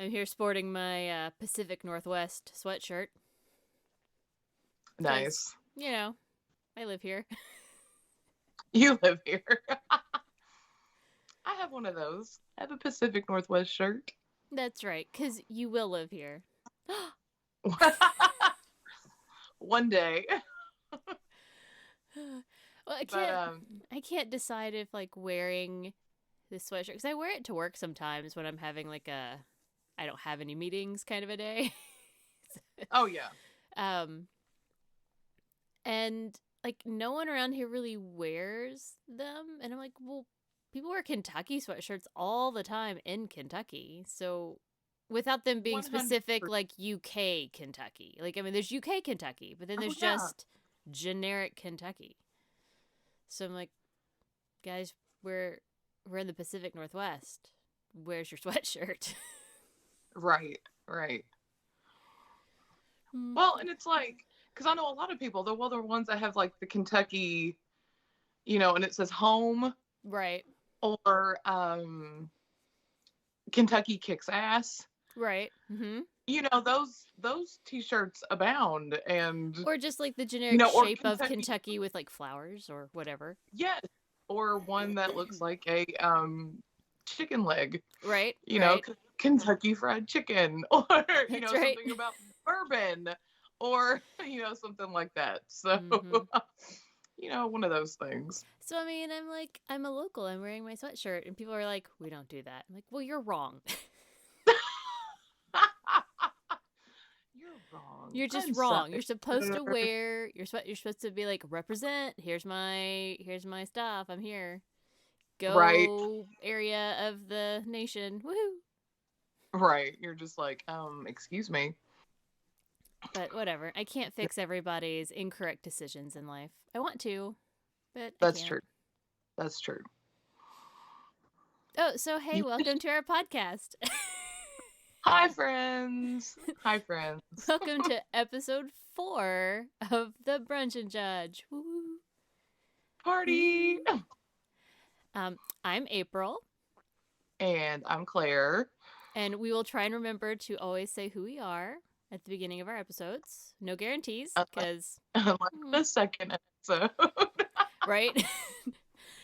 I'm here sporting my Pacific Northwest sweatshirt. Nice. You know, I live here. You live here. I have one of those. I have a Pacific Northwest shirt. That's right, because you will live here. One day. Well, I can't decide if like wearing this sweatshirt, because I wear it to work sometimes when I'm having like I don't have any meetings kind of a day. Oh yeah. And like no one around here really wears them, and I'm like, well, people wear Kentucky sweatshirts all the time in Kentucky, so without them being 100%. specific, like UK Kentucky. Like, I mean, there's UK Kentucky, but then there's just generic Kentucky. So I'm like, guys, we're in the Pacific Northwest. Where's your sweatshirt? Right. Well, and it's like, because I know a lot of people, they're ones that have like the Kentucky, and it says home. Right. Or Kentucky kicks ass. Right. Mm-hmm. Those t-shirts abound, and or just like the generic shape of Kentucky with like flowers or whatever. Yes, or one that looks like a chicken leg. Right. Kentucky Fried Chicken, or That's right. something about bourbon, or something like that. So. One of those things. So, I mean, I'm a local. I'm wearing my sweatshirt. And people are like, we don't do that. I'm like, well, you're wrong. You're wrong. You're just wrong. You're supposed to wear your sweat. You're supposed to be like, represent. Here's my stuff. I'm here. Go area of the nation. Woohoo. Right. You're just like, excuse me. But whatever. I can't fix everybody's incorrect decisions in life. I want to, but That's true. That's true. Oh, so hey, welcome to our podcast. Hi, friends. Welcome to episode 4 of the Brunch and Judge. Woo! Party. I'm April. And I'm Claire. And we will try and remember to always say who we are at the beginning of our episodes. No guarantees, because the second episode. Right?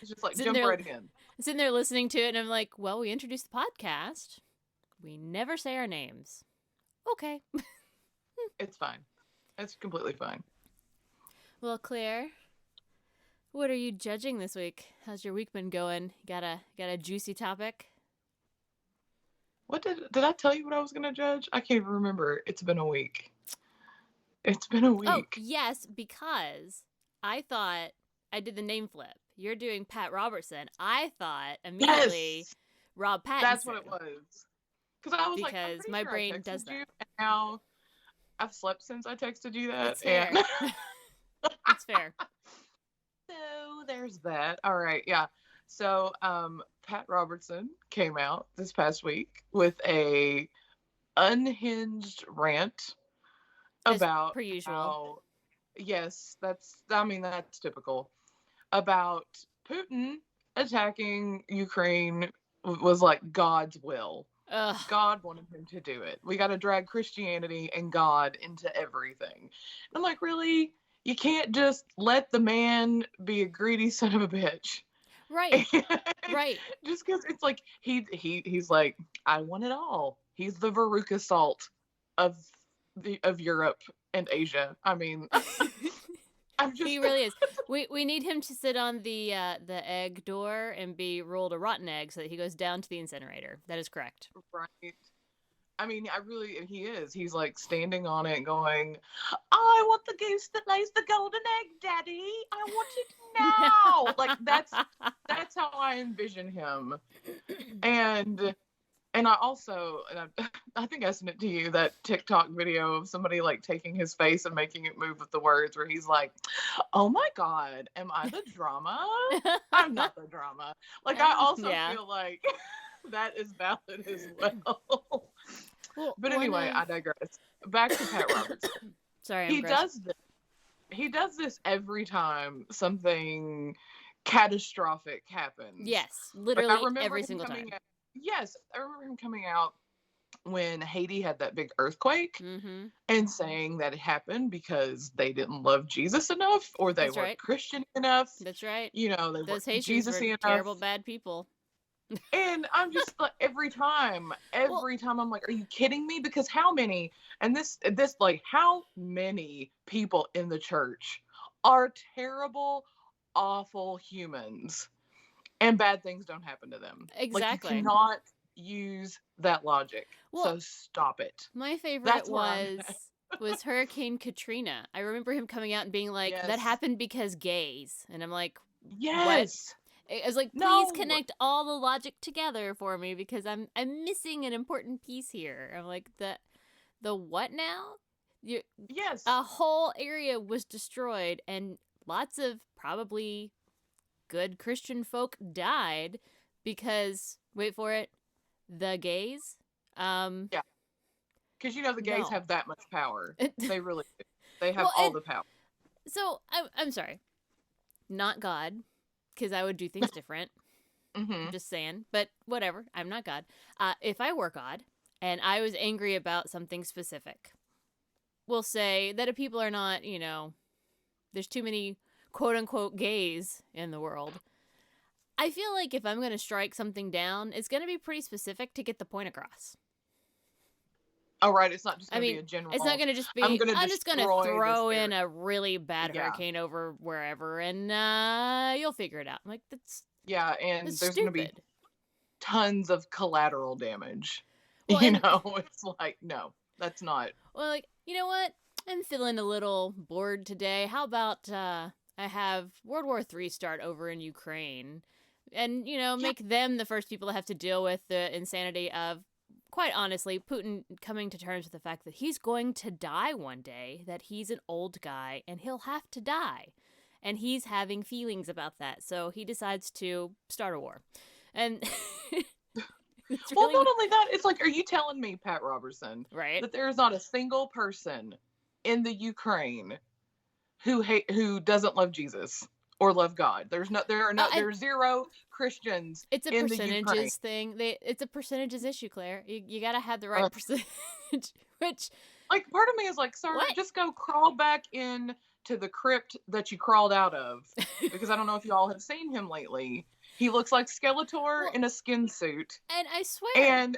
It's just like jump right in. Sitting there listening to it, and I'm like, well, we introduced the podcast. We never say our names. Okay. It's fine. It's completely fine. Well, Claire, what are you judging this week? How's your week been going? Got a juicy topic? What did I tell you what I was going to judge? I can't even remember. It's been a week. Oh, yes, because I thought I did the name flip. You're doing Pat Robertson. I thought immediately Rob Pattinson. That's what it was. Because my brain does that. And now I've slept since I texted you that. It's fair. It's fair. So there's that. All right, yeah. So Pat Robertson came out this past week with a unhinged rant about, as per usual. Yes, that's typical. About Putin attacking Ukraine was like God's will. Ugh. God wanted him to do it. We got to drag Christianity and God into everything. I'm like, really? You can't just let the man be a greedy son of a bitch. Right. Right. Just because it's like he's like, I want it all. He's the Veruca Salt of Europe and Asia. I mean, he really is. We need him to sit on the egg door and be rolled a rotten egg so that he goes down to the incinerator. That is correct. Right. I mean, he is. He's like standing on it going, I want the goose that lays the golden egg, Daddy. I want it now. Like that's how I envision him. And I also, I think I sent it to you, that TikTok video of somebody like taking his face and making it move with the words, where he's like, oh my God, am I the drama? I'm not the drama. Like, I also feel like that is valid as well. But anyway, I digress. Back to Pat Robertson. Sorry, He does this every time something catastrophic happens. Yes, literally every single time. Yes, I remember him coming out when Haiti had that big earthquake, Mm-hmm. and saying that it happened because they didn't love Jesus enough, or they That's weren't right. Christian enough. That's right. You know, they Those weren't Haitians were Jesus-y enough. terrible, bad people. And I'm just like, every time Well, I'm like, are you kidding me? Because how many, and this, like, how many people in the church are terrible, awful humans, and bad things don't happen to them? Like, you exactly. cannot use that logic. Well, So stop it. my favorite That's where I'm at. was Hurricane Katrina. I remember him coming out and being like, "That Yes. happened because gays," and I'm like, "What?" Yes. I was like, "Please No. connect all the logic together for me because I'm missing an important piece here." I'm like, the what now? Yes. A whole area was destroyed, and lots of probably good Christian folk died because, wait for it, the gays. Yeah. Because the gays No. have that much power. They really do. They have Well, all the power. So I'm sorry, not God, because I would do things different. Mm-hmm. Just saying, but whatever. I'm not God. If I were God and I was angry about something specific, we'll say that if people are not, there's too many quote unquote gays in the world. I feel like if I'm going to strike something down, it's going to be pretty specific to get the point across. Oh, right. It's not just going to be a general. It's not going to just be, I'm just going to throw in a really bad hurricane over wherever and you'll figure it out. I'm like, that's. Yeah, and there's going to be tons of collateral damage. Well, it's like, no, that's not. Well, like, you know what? I'm feeling a little bored today. How about I have World War III start over in Ukraine and, make them the first people to have to deal with the insanity of, quite honestly, Putin coming to terms with the fact that he's going to die one day, that he's an old guy and he'll have to die. And he's having feelings about that. So he decides to start a war. And well, not only that, it's like, are you telling me, Pat Robertson, right, that there is not a single person in the Ukraine who doesn't love Jesus or love God? There are zero Christians. It's a in percentages the Ukraine. thing. It's a percentages issue, Claire. You gotta have the right percentage. Which, like, part of me is like, sir, just go crawl back in to the crypt that you crawled out of, because I don't know if y'all have seen him lately. He looks like Skeletor in a skin suit. And I swear,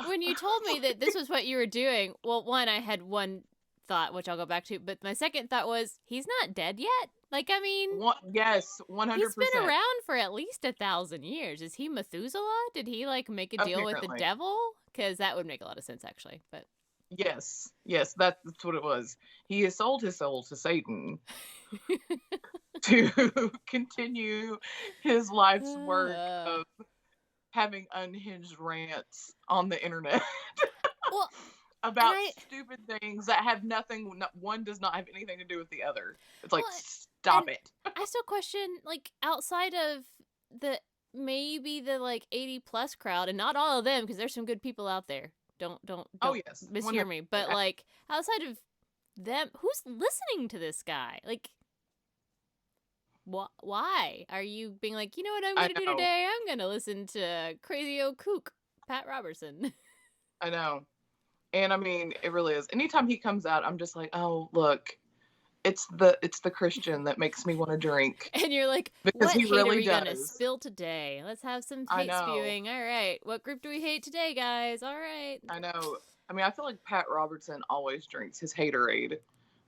when you told me that this was what you were doing, well, one, I had one thought, which I'll go back to, but my second thought was, he's not dead yet. Like, I mean, yes, 100%. He's been around for at least 1,000 years. Is he Methuselah? Did he make a deal with the devil? Because that would make a lot of sense, actually. But yes, that's what it was. He has sold his soul to Satan to continue his life's work of having unhinged rants on the internet. Well, about stupid things that have nothing. One does not have anything to do with the other. It's like, stop it. I still question, outside of maybe the 80 plus crowd, and not all of them, because there's some good people out there. Don't oh yes, mishear me. But outside of them, who's listening to this guy? Why are you being like, you know what I'm gonna do today? I'm gonna listen to crazy old kook Pat Robertson. I know. And I mean, it really is. Anytime he comes out, I'm just like, oh, look, it's the Christian that makes me want to drink. And you're like, because what he hate really are we does. gonna spill today? Let's have some hate spewing. All right, what group do we hate today, guys? All right. I know. I mean, I feel like Pat Robertson always drinks his haterade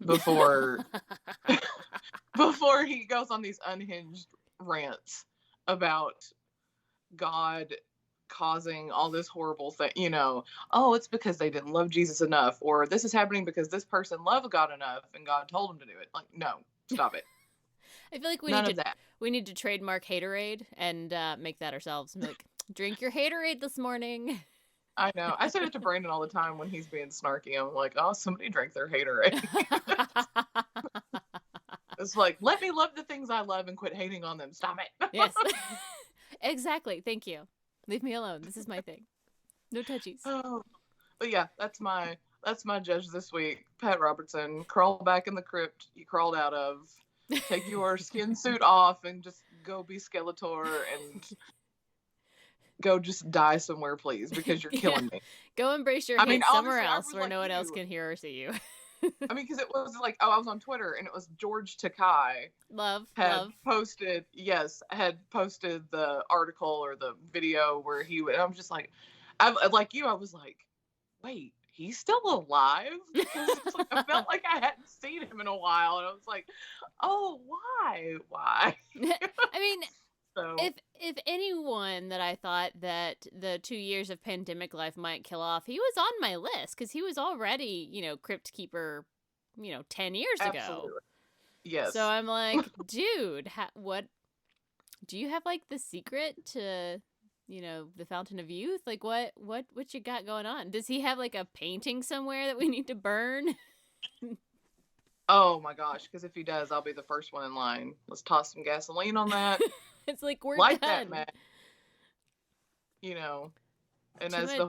before before he goes on these unhinged rants about God causing all this horrible thing, oh, it's because they didn't love Jesus enough, or this is happening because this person loved God enough and God told him to do it. Like, no, stop it. I feel like we need to trademark haterade and make that ourselves. Like, drink your haterade this morning. I know. I say it to Brandon all the time when he's being snarky. I'm like, oh, somebody drank their haterade. It's like, let me love the things I love and quit hating on them. Stop it. Yes. Exactly. Thank you. Leave me alone. This is my thing. No touchies. Oh, but yeah, that's my judge this week. Pat Robertson, crawl back in the crypt you crawled out of. Take your skin suit off and just go be Skeletor and go just die somewhere, please, because you're killing me. Go embrace your hate somewhere else where no one else can hear or see you. I mean, because it was like, I was on Twitter, and it was George Takai had posted the article or the video where and I'm just like, I was like, wait, he's still alive? Because I felt like I hadn't seen him in a while, and I was like, oh, why? I mean, so, if anyone that I thought that the 2 years of pandemic life might kill off, he was on my list because he was already, Crypt Keeper, 10 years ago. Yes. So I'm like, dude, what? Do you have like the secret to, the Fountain of Youth? Like, what you got going on? Does he have like a painting somewhere that we need to burn? Oh my gosh! Because if he does, I'll be the first one in line. Let's toss some gasoline on that. It's like we're like done. That, man. And as the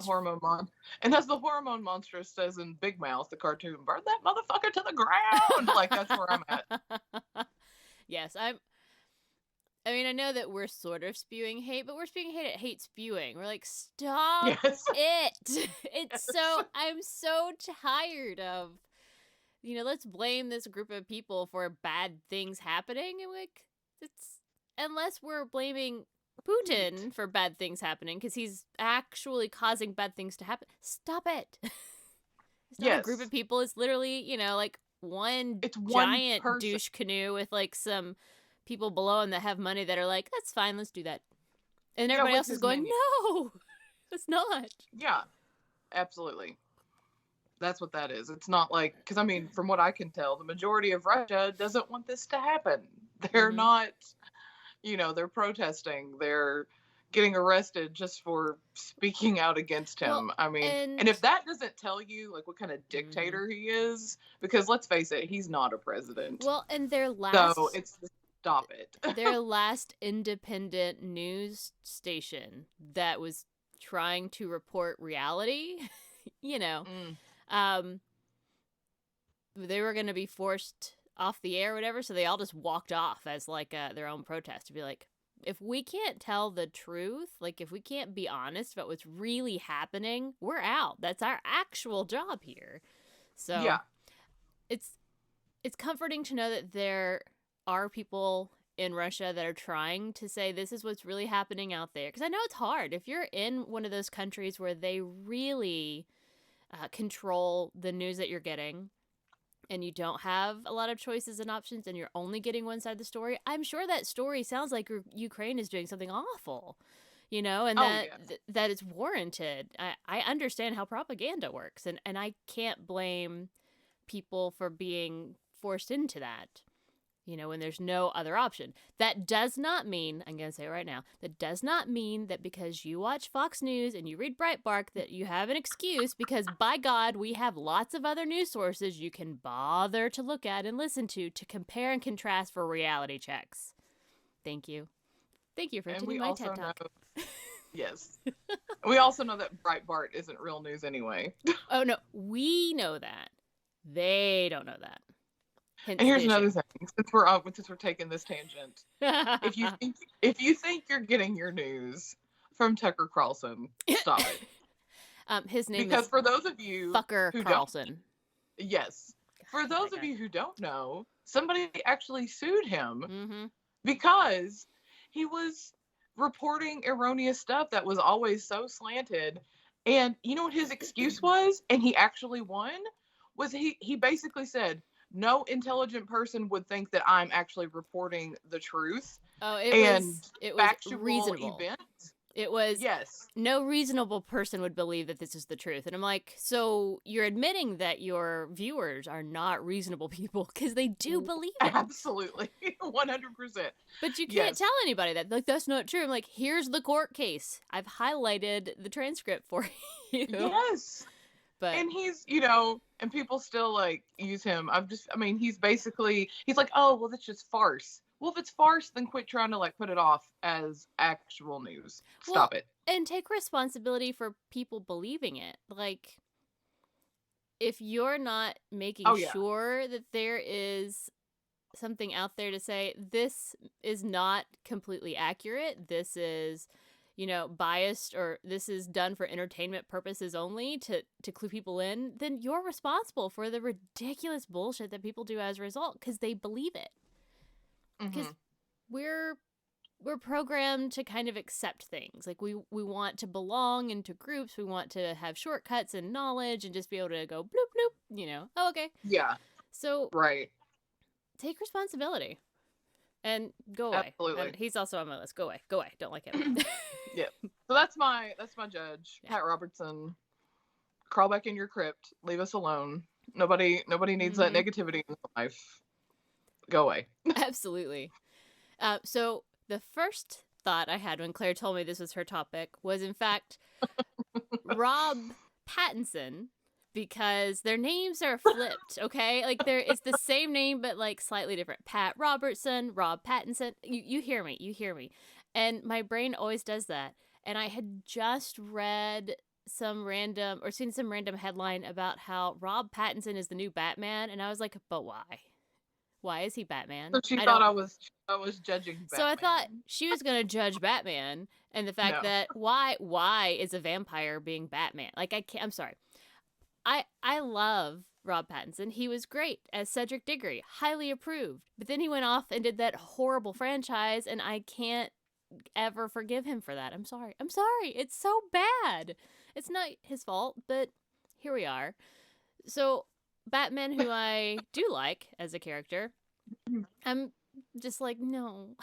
hormone monstrous says in Big Mouth, the cartoon, burn that motherfucker to the ground. Like, that's where I'm at. Yes, I mean, I know that we're sort of spewing hate, but we're spewing hate at hate spewing. We're like, stop it. It's I'm so tired of, let's blame this group of people for bad things happening. And like, unless we're blaming Putin for bad things happening because he's actually causing bad things to happen. Stop it. It's not a group of people. It's literally, like one giant douche canoe with like some people below him that have money that are like, that's fine, let's do that. And everybody else is going, no, it's not. Yeah, absolutely. That's what that is. It's not like, because I mean, from what I can tell, the majority of Russia doesn't want this to happen. They're not, they're protesting. They're getting arrested just for speaking out against him. Well, I mean, and if that doesn't tell you like what kind of dictator he is, because let's face it, he's not a president. Well, and their last... So it's... Stop it. Their last independent news station that was trying to report reality, they were going to be forced off the air or whatever, so they all just walked off as like their own protest to be like, if we can't tell the truth, like if we can't be honest about what's really happening, we're out. That's our actual job here. So yeah, it's comforting to know that there are people in Russia that are trying to say this is what's really happening out there. Because I know it's hard. If you're in one of those countries where they really control the news that you're getting and you don't have a lot of choices and options and you're only getting one side of the story, I'm sure that story sounds like Ukraine is doing something awful, and that it's warranted. I understand how propaganda works, and I can't blame people for being forced into that. When there's no other option. That does not mean, I'm going to say it right now, that does not mean that because you watch Fox News and you read Breitbart that you have an excuse, because by God, we have lots of other news sources you can bother to look at and listen to compare and contrast for reality checks. Thank you. Thank you for attending my TED Talk. Yes. We also know that Breitbart isn't real news anyway. Oh, no. We know that. They don't know that. Hence and here's another thing, since we're taking this tangent. if you think you're getting your news from Tucker Carlson, stop it. His name because is for those of you Fucker who Carlson. Yes. For those of you who don't know, somebody actually sued him because he was reporting erroneous stuff that was always so slanted. And you know what his excuse was? And he actually won? Was he basically said, no intelligent person would think that I'm actually reporting the truth. Oh, it was factual reasonable. Events. It was, yes. No reasonable person would believe that this is the truth. And I'm like, so you're admitting that your viewers are not reasonable people because they do believe it. Absolutely. 100%. But you can't tell anybody that. Like, that's not true. I'm like, here's the court case. I've highlighted the transcript for you. Yes. But, and he's, and people still like use him. He's like, oh, well, that's just farce. Well, if it's farce, then quit trying to like put it off as actual news. Stop it. And take responsibility for people believing it. Like, if you're not making sure that there is something out there to say, this is not completely accurate, this is, biased, or this is done for entertainment purposes only to clue people in, then you're responsible for the ridiculous bullshit that people do as a result because they believe it. Because we're programmed to kind of accept things. Like we want to belong into groups. We want to have shortcuts and knowledge and just be able to go bloop, bloop, oh, okay. Yeah. So right. Take responsibility and go away. Absolutely. And he's also on my list. Go away. Don't like him. Yeah. So that's my judge, Pat Robertson. Crawl back in your crypt. Leave us alone. Nobody needs that negativity in life. Go away. Absolutely. So the first thought I had when Claire told me this was her topic was, in fact, Rob Pattinson, because their names are flipped, okay? Like, it's the same name, but, like, slightly different. Pat Robertson, Rob Pattinson. You hear me. And my brain always does that. And I had just read seen some random headline about how Rob Pattinson is the new Batman. And I was like, but why? Why is he Batman? So she thought I was judging Batman. So I thought she was going to judge Batman and the fact that why is a vampire being Batman? Like, I'm sorry. I love Rob Pattinson. He was great as Cedric Diggory, highly approved. But then he went off and did that horrible franchise, and I can't ever forgive him for that. I'm sorry. It's so bad. It's not his fault, but here we are. So Batman, who I do like as a character, I'm just like, no.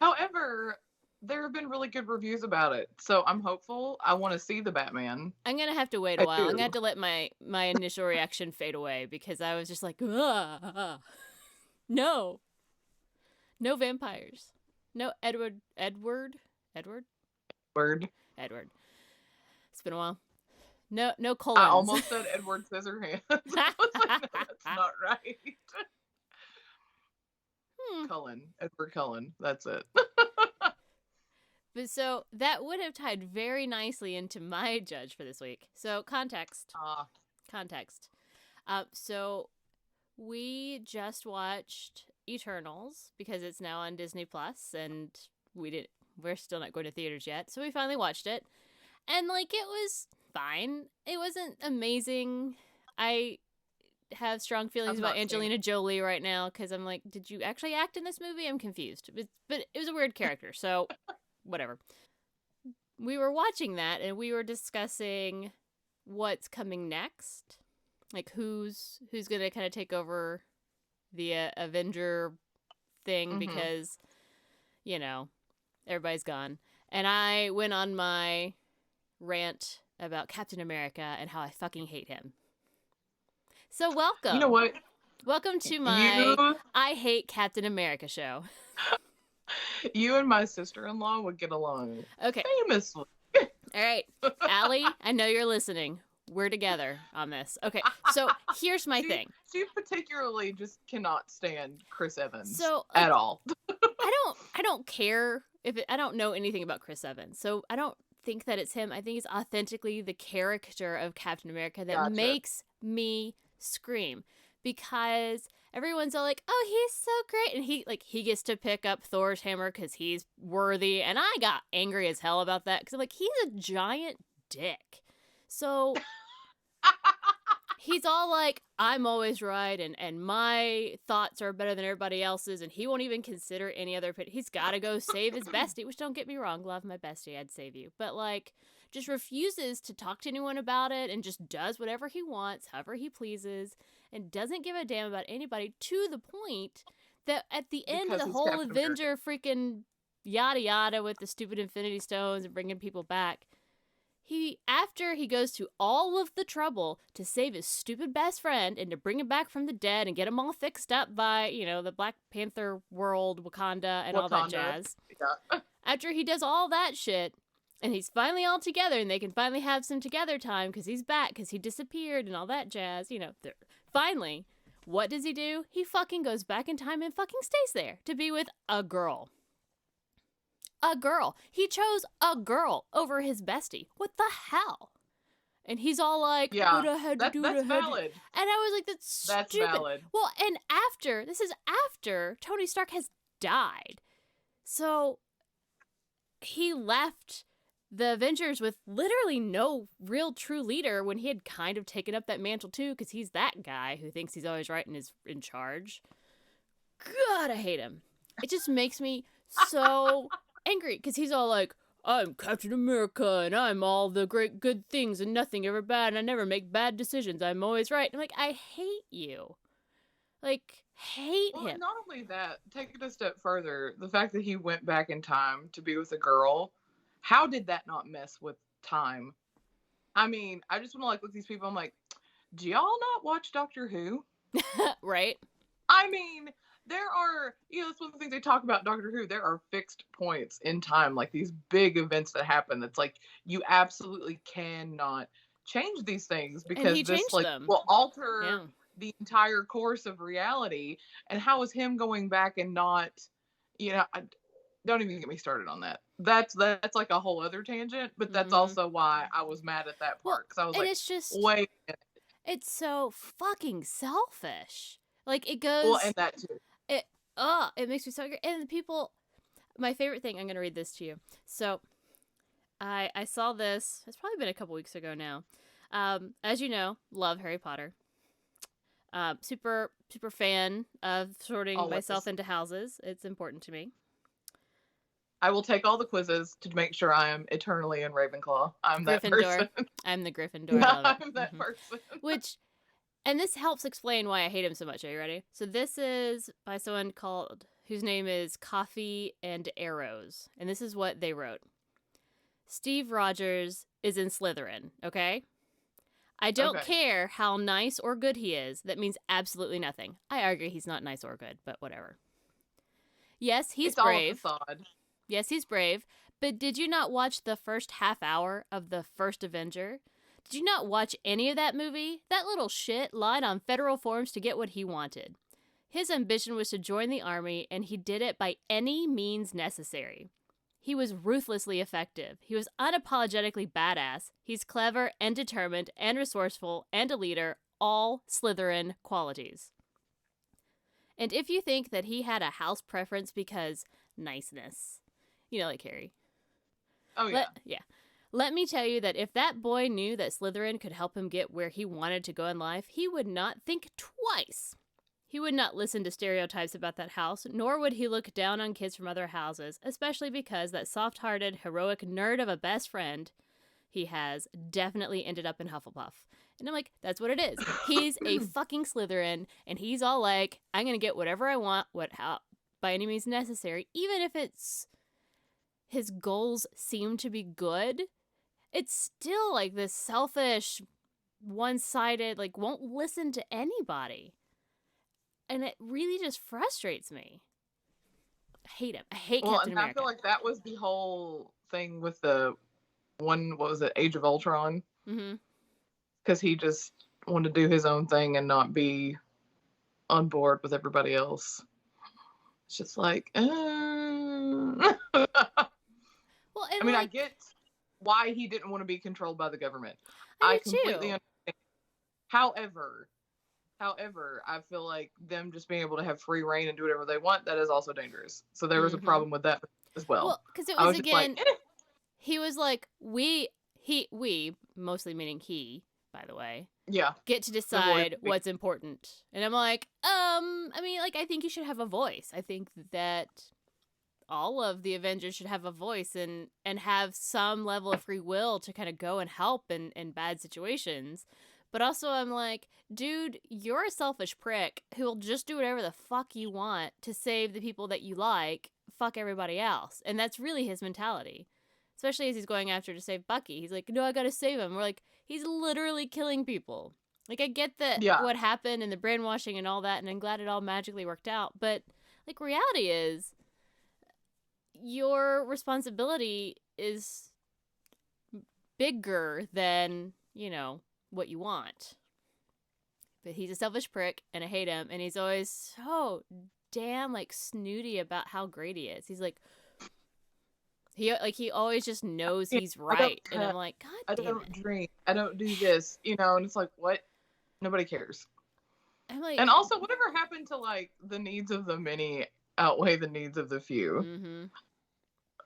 However, there have been really good reviews about it, so I'm hopeful. I want to see the Batman. I'm gonna have to wait a while. I'm gonna have to let my initial reaction fade away, because I was just like, no vampires, no Edward. It's been a while. No Collins. I almost said Edward Scissorhands. I was like, no, that's not right. Edward Cullen. That's it. But so that would have tied very nicely into my judge for this week. So context. So we just watched Eternals because it's now on Disney Plus, and we're still not going to theaters yet. So we finally watched it, and like, it was fine. It wasn't amazing. I have strong feelings about Angelina Jolie right now, because I'm like, did you actually act in this movie? I'm confused. But it was a weird character, so whatever. We were watching that, and we were discussing what's coming next, like who's gonna kind of take over the Avenger thing, because everybody's gone. And I went on my rant about Captain America and how I fucking hate him. So welcome. You know what? Welcome to my I Hate Captain America show. You and my sister-in-law would get along. Okay. Famously. All right. Allie, I know you're listening. We're together on this. Okay. So here's my thing. She particularly just cannot stand Chris Evans like, at all. I don't care I don't know anything about Chris Evans. So I don't think that it's him. I think it's authentically the character of Captain America that makes me scream, because everyone's all like, oh, he's so great, and he gets to pick up Thor's hammer because he's worthy, and I got angry as hell about that, because I'm like, he's a giant dick. So he's all like, I'm always right, and my thoughts are better than everybody else's, and he won't even consider any other he's got to go save his bestie, which, don't get me wrong, love my bestie, I'd save you, but like, just refuses to talk to anyone about it, and just does whatever he wants, however he pleases, and doesn't give a damn about anybody, to the point that at the end of the whole Captain Avenger freaking yada yada with the stupid Infinity Stones and bringing people back, after he goes to all of the trouble to save his stupid best friend and to bring him back from the dead and get him all fixed up by, the Black Panther world, Wakanda, and all that jazz. Yeah. After he does all that shit, and he's finally all together, and they can finally have some together time because he's back, because he disappeared and all that jazz, finally, what does he do? He fucking goes back in time and fucking stays there to be with a girl. A girl. He chose a girl over his bestie. What the hell? And he's all like, yeah, what I had to do that's to valid. And I was like, that's stupid. Valid. Well, and this is after Tony Stark has died. So he left the Avengers with literally no real true leader when he had kind of taken up that mantle too, because he's that guy who thinks he's always right and is in charge. God, I hate him. It just makes me so angry, because he's all like, I'm Captain America, and I'm all the great good things and nothing ever bad, and I never make bad decisions. I'm always right. I'm like, I hate you. Like, hate him. Not only that, take it a step further, the fact that he went back in time to be with a girl, how did that not mess with time? I mean, I just want to like look at these people, I'm like, do y'all not watch Doctor Who? Right? I mean, there are, that's one of the things they talk about in Doctor Who. There are fixed points in time, like these big events that happen. That's like, you absolutely cannot change these things, because this like them. will alter the entire course of reality. And how is him going back and not, don't even get me started on that. That's like a whole other tangent, but that's also why I was mad at that part, because I was like, it's just, wait. It's so fucking selfish. Like, it goes. Well, and that too. It makes me so angry. And the people, my favorite thing, I'm going to read this to you. So, I saw this, it's probably been a couple weeks ago now. As you know, love Harry Potter. Super, super fan of sorting myself into houses. It's important to me. I will take all the quizzes to make sure I am eternally in Ravenclaw. I'm that person. I'm the Gryffindor. I'm that person. And this helps explain why I hate him so much. Are you ready? So this is by someone whose name is Coffee and Arrows. And this is what they wrote. Steve Rogers is in Slytherin, okay? I don't care how nice or good he is. That means absolutely nothing. I argue he's not nice or good, but whatever. Yes, he's brave. All a facade. Yes, he's brave. But did you not watch the first half hour of the first Avenger? Did you not watch any of that movie? That little shit lied on federal forms to get what he wanted. His ambition was to join the army, and he did it by any means necessary. He was ruthlessly effective. He was unapologetically badass. He's clever and determined and resourceful and a leader, all Slytherin qualities. And if you think that he had a house preference because niceness, like Harry. Oh, yeah. Let me tell you that if that boy knew that Slytherin could help him get where he wanted to go in life, he would not think twice. He would not listen to stereotypes about that house, nor would he look down on kids from other houses, especially because that soft-hearted, heroic nerd of a best friend he has definitely ended up in Hufflepuff. And I'm like, that's what it is. He's a fucking Slytherin, and he's all like, I'm going to get whatever I want, by any means necessary, even if his goals seem to be good. It's still like this selfish, one-sided, like won't listen to anybody. And it really just frustrates me. I hate him. I hate Captain America. I feel like that was the whole thing with the one, what was it, Age of Ultron? Mm-hmm. Because he just wanted to do his own thing and not be on board with everybody else. It's just like, Well, I get why he didn't want to be controlled by the government. I completely understand. However, I feel like them just being able to have free reign and do whatever they want, that is also dangerous. So there was a problem with that as well. Well, because it was again, he was like, we, mostly meaning he, by the way, get to decide what's important. And I'm like, I think you should have a voice. I think that all of the Avengers should have a voice and have some level of free will to kind of go and help in bad situations. But also I'm like, dude, you're a selfish prick who'll just do whatever the fuck you want to save the people that you like, fuck everybody else. And that's really his mentality. Especially as he's going after to save Bucky. He's like, no, I gotta save him. We're like, he's literally killing people. Like, I get that what happened and the brainwashing and all that, and I'm glad it all magically worked out. But, like, reality is, your responsibility is bigger than, what you want. But he's a selfish prick, and I hate him, and he's always so damn, snooty about how great he is. He's like, he always just knows he's right, and I'm like, God damn it. I don't drink, I don't do this, and it's like, what? Nobody cares. I'm like, and also, whatever happened to, the needs of the many outweigh the needs of the few? Mm-hmm.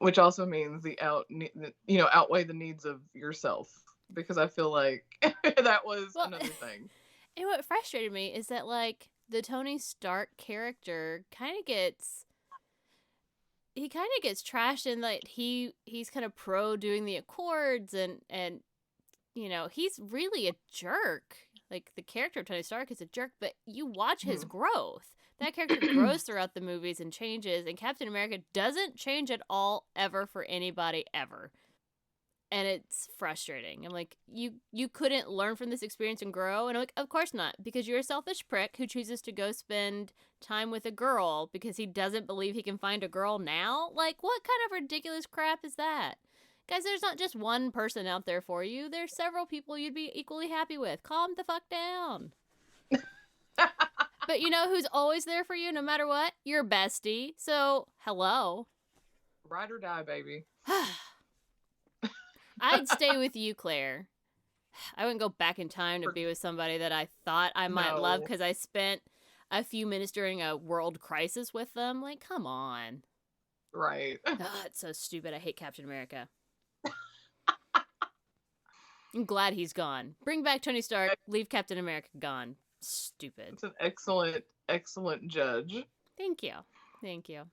which also means outweigh the needs of yourself, because I feel like that was another thing. And what frustrated me is that, like, the Tony Stark character kind of gets trashed, and like he's kind of pro doing the Accords, and he's really a jerk. Like, the character of Tony Stark is a jerk, but you watch his growth. That character grows throughout the movies and changes, and Captain America doesn't change at all, ever, for anybody, ever. And it's frustrating. I'm like, you couldn't learn from this experience and grow? And I'm like, of course not, because you're a selfish prick who chooses to go spend time with a girl because he doesn't believe he can find a girl now? Like, what kind of ridiculous crap is that? Guys, there's not just one person out there for you. There's several people you'd be equally happy with. Calm the fuck down. But you know who's always there for you no matter what? Your bestie. So, hello. Ride or die, baby. I'd stay with you, Claire. I wouldn't go back in time to be with somebody that I thought I might love because I spent a few minutes during a world crisis with them. Like, come on. Right. Oh, it's so stupid. I hate Captain America. I'm glad he's gone. Bring back Tony Stark. Leave Captain America gone. Stupid. It's an excellent judge. Thank you.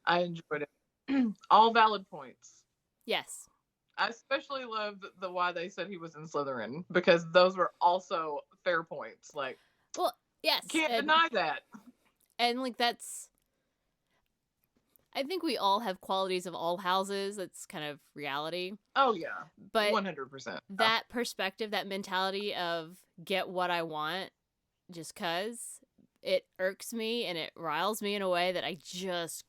I enjoyed it. All valid points. Yes. I especially loved the why they said he was in Slytherin, because those were also fair points. Like, well, yes. Can't deny that. And like, I think we all have qualities of all houses. That's kind of reality. Oh, yeah. But 100%. That perspective, that mentality of get what I want just 'cause, it irks me and it riles me in a way that I just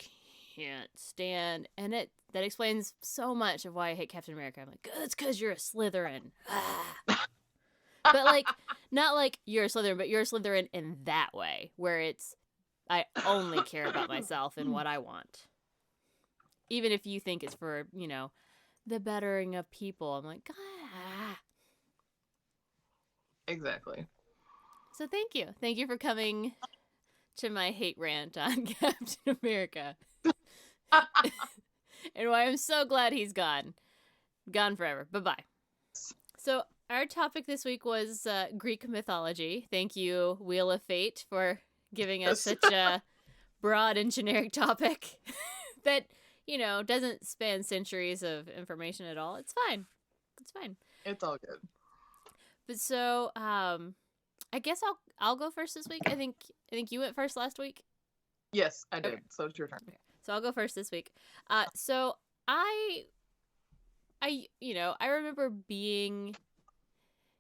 can't stand. And that explains so much of why I hate Captain America. I'm like, it's 'cause you're a Slytherin. But, like, not like you're a Slytherin, but you're a Slytherin in that way, where it's, I only care about myself and what I want. Even if you think it's for, the bettering of people. I'm like, Exactly. So thank you. Thank you for coming to my hate rant on Captain America. And why I'm so glad he's gone. Gone forever. Bye-bye. So our topic this week was Greek mythology. Thank you, Wheel of Fate, for giving us such a broad and generic topic that, doesn't span centuries of information at all. It's fine. It's all good. But so, I guess I'll go first this week. I think you went first last week. Yes, I did. Okay. So it's your turn. Okay. So I'll go first this week. So I remember being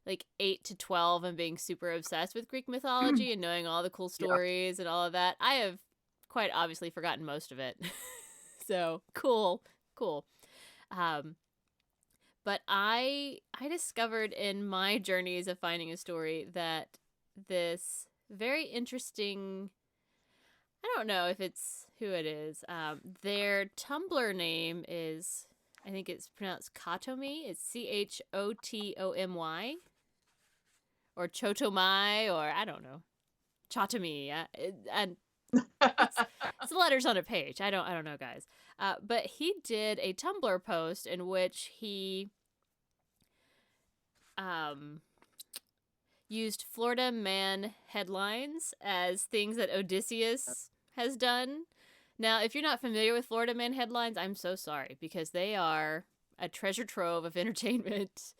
like 8 to 12 and being super obsessed with Greek mythology and knowing all the cool stories and all of that. I have quite obviously forgotten most of it. So cool. But I discovered in my journeys of finding a story that this very interesting, I don't know if it's who it is, their Tumblr name is, I think it's pronounced Chotomy. It's Chotomy. Or Chotomy, or I don't know. Chotomy. And it's the letters on a page. I don't know, guys. But he did a Tumblr post in which he used Florida Man headlines as things that Odysseus has done. Now, if you're not familiar with Florida Man headlines, I'm so sorry, because they are a treasure trove of entertainment.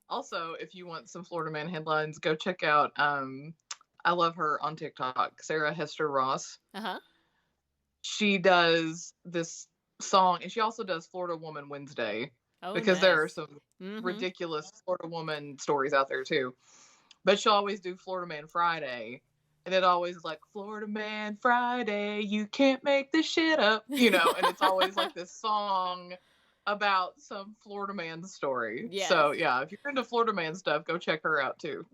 Also, if you want some Florida Man headlines, go check out, I love her on TikTok, Sarah Hester Ross. Uh-huh. She does this song, and she also does Florida Woman Wednesday, because nice. there are some ridiculous Florida woman stories out there too. But she'll always do Florida Man Friday, and it always is like, Florida Man Friday, you can't make this shit up, and it's always like this song about some Florida man story. Yes. So yeah, if you're into Florida Man stuff, go check her out too.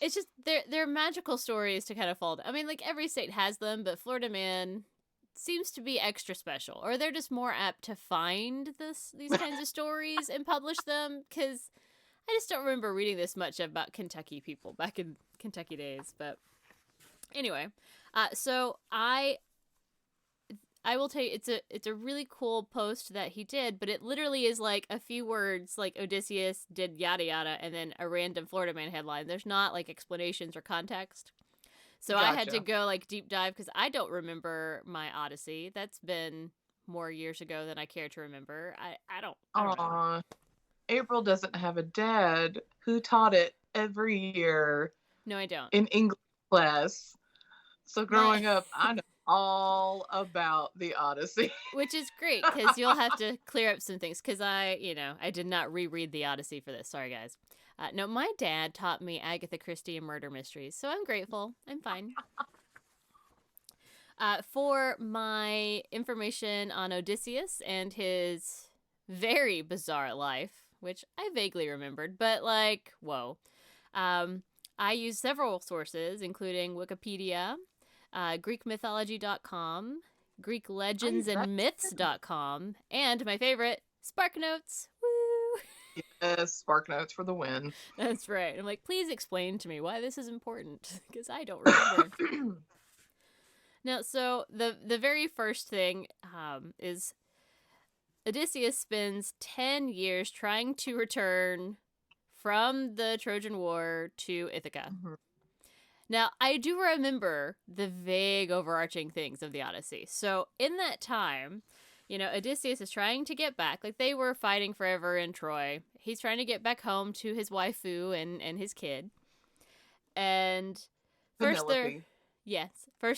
It's just they're magical stories to kind of fall. I mean, like, every state has them, but Florida Man seems to be extra special, or they're just more apt to find these kinds of stories and publish them, because I just don't remember reading this much about Kentucky people back in Kentucky days. But anyway, so I I will tell you, it's a really cool post that he did, but it literally is like a few words, like Odysseus did yada yada, and then a random Florida Man headline. There's not like explanations or context. So I had to go like deep dive because I don't remember my Odyssey. That's been more years ago than I care to remember. I don't know. April doesn't have a dad who taught it every year. No, I don't. In English class. So growing up, I know all about the Odyssey. Which is great, because you'll have to clear up some things, because I did not reread the Odyssey for this. Sorry, guys. No, my dad taught me Agatha Christie and murder mysteries, so I'm grateful. I'm fine. For my information on Odysseus and his very bizarre life, which I vaguely remembered, but like, whoa. I used several sources, including Wikipedia, GreekMythology.com, GreekLegendsAndMyths.com, and my favorite, SparkNotes. Woo! Yes, SparkNotes for the win. That's right. I'm like, please explain to me why this is important, because I don't remember. Now, so the very first thing is Odysseus spends 10 years trying to return from the Trojan War to Ithaca. Mm-hmm. Now, I do remember the vague overarching things of the Odyssey. So in that time, Odysseus is trying to get back. Like, they were fighting forever in Troy. He's trying to get back home to his waifu and his kid. And first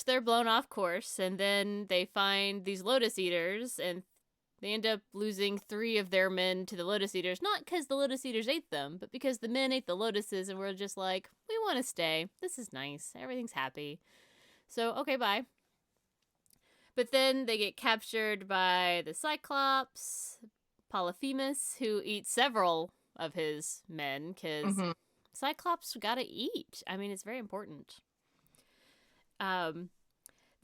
they're blown off course, and then they find these Lotus Eaters, and they end up losing 3 of their men to the Lotus Eaters, not because the Lotus Eaters ate them, but because the men ate the lotuses and were just like, we want to stay. This is nice. Everything's happy. So, okay, bye. But then they get captured by the Cyclops, Polyphemus, who eats several of his men, because Cyclops gotta eat. I mean, it's very important.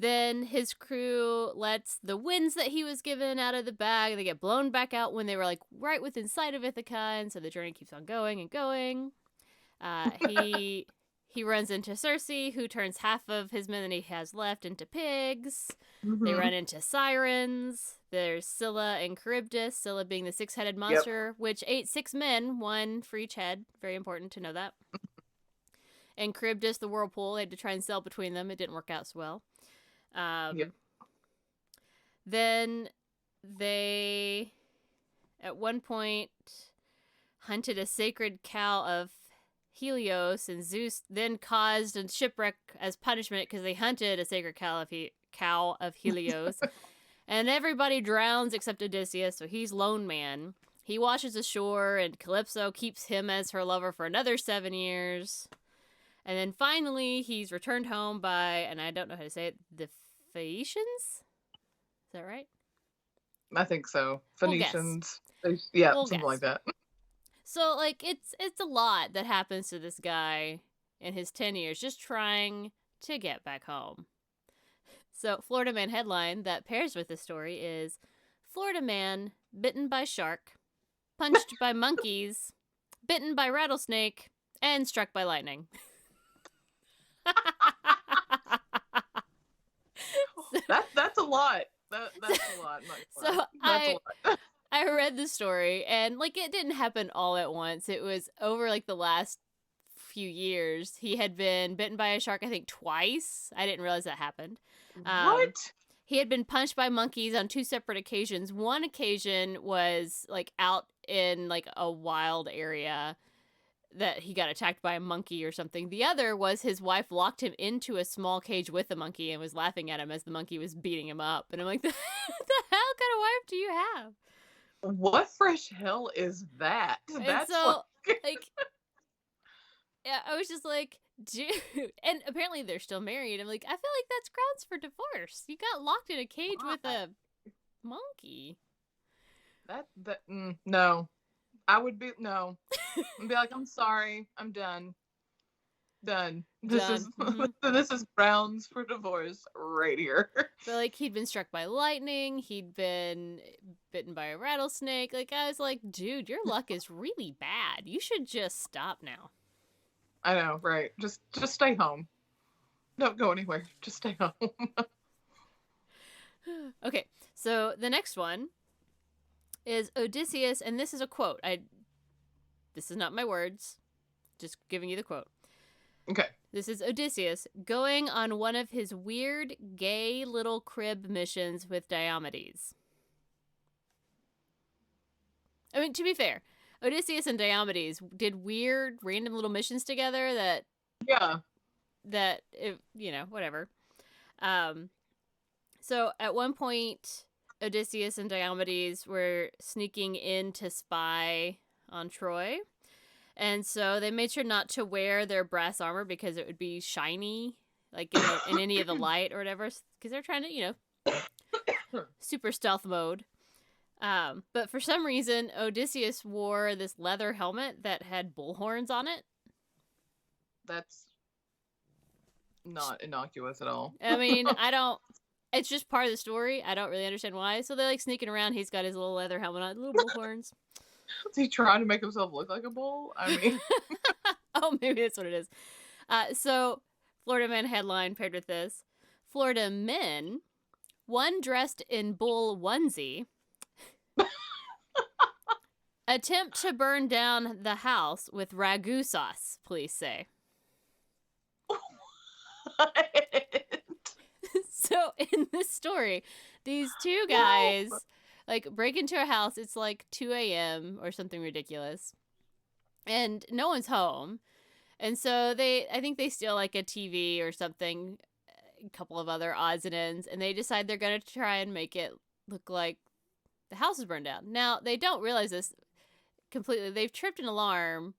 Then his crew lets the winds that he was given out of the bag. They get blown back out when they were like right within sight of Ithaca, and so the journey keeps on going and going. He runs into Circe, who turns half of his men that he has left into pigs. Mm-hmm. They run into sirens. There's Scylla and Charybdis, Scylla being the 6-headed monster, which ate 6 men, 1 for each head. Very important to know that. And Charybdis, the whirlpool, they had to try and sail between them. It didn't work out so well. Then they, at one point, hunted a sacred cow of Helios, and Zeus then caused a shipwreck as punishment because they hunted a sacred cow of Helios. And everybody drowns except Odysseus, so he's lone man. He washes ashore, and Calypso keeps him as her lover for another 7 years. And then finally, he's returned home by, and I don't know how to say it, the Phaeacians? Is that right? I think so. Phoenicians. Yeah, something like that. So, like, it's a lot that happens to this guy in his 10 years just trying to get back home. So, Florida Man headline that pairs with this story is Florida Man bitten by shark, punched by monkeys, bitten by rattlesnake, and struck by lightning. That's a lot. That's a lot. So I read the story, and like, it didn't happen all at once. It was over like the last few years. He had been bitten by a shark, I think, twice. I didn't realize that happened. What? He had been punched by monkeys on 2 separate occasions. One occasion was like out in like a wild area that he got attacked by a monkey or something. The other was his wife locked him into a small cage with a monkey and was laughing at him as the monkey was beating him up. And I'm like, the hell kind of wife do you have? What fresh hell is that? And That's so, like, yeah, I was just like, dude. And apparently they're still married. I'm like, I feel like that's grounds for divorce. You got locked in a cage with a monkey. No. I would be, no. I'd be like, I'm sorry. I'm done. This is grounds for divorce right here. But like, he'd been struck by lightning. He'd been bitten by a rattlesnake. Like, I was like, dude, your luck is really bad. You should just stop now. I know, right? Just stay home. Don't go anywhere. Just stay home. Okay, So the next one is Odysseus, and this is a quote. This is not my words, just giving you the quote. Okay. This is Odysseus going on one of his weird gay little crib missions with Diomedes. I mean, to be fair, Odysseus and Diomedes did weird, random little missions together whatever. So at one point, Odysseus and Diomedes were sneaking in to spy on Troy. And so they made sure not to wear their brass armor because it would be shiny, like in any of the light or whatever, because they're trying to, super stealth mode. But for some reason, Odysseus wore this leather helmet that had bull horns on it. That's not innocuous at all. I mean, it's just part of the story. I don't really understand why. So they're like sneaking around. He's got his little leather helmet on, little bull horns. Is he trying to make himself look like a bull? I mean. Oh, maybe that's what it is. So Florida Man headline paired with this. Florida men, one dressed in bull onesie, attempt to burn down the house with ragu sauce, police say. What? So in this story, these two guys break into a house. It's like 2 a.m. or something ridiculous, and no one's home. And so I think they steal like a TV or something, a couple of other odds and ends, and they decide they're going to try and make it look like the house is burned down. Now, they don't realize this completely. They've tripped an alarm,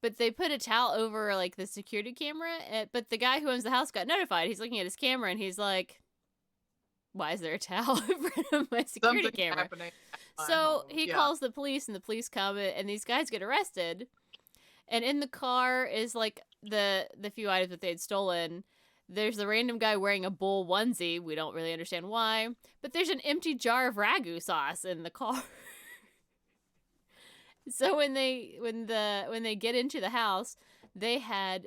but they put a towel over like the security camera. But the guy who owns the house got notified. He's looking at his camera and he's like, why is there a towel in front of my security camera? So he calls the police, and the police come, and these guys get arrested. And in the car is like the few items that they had stolen. There's the random guy wearing a bull onesie. We don't really understand why. But there's an empty jar of ragu sauce in the car. So when they get into the house, they had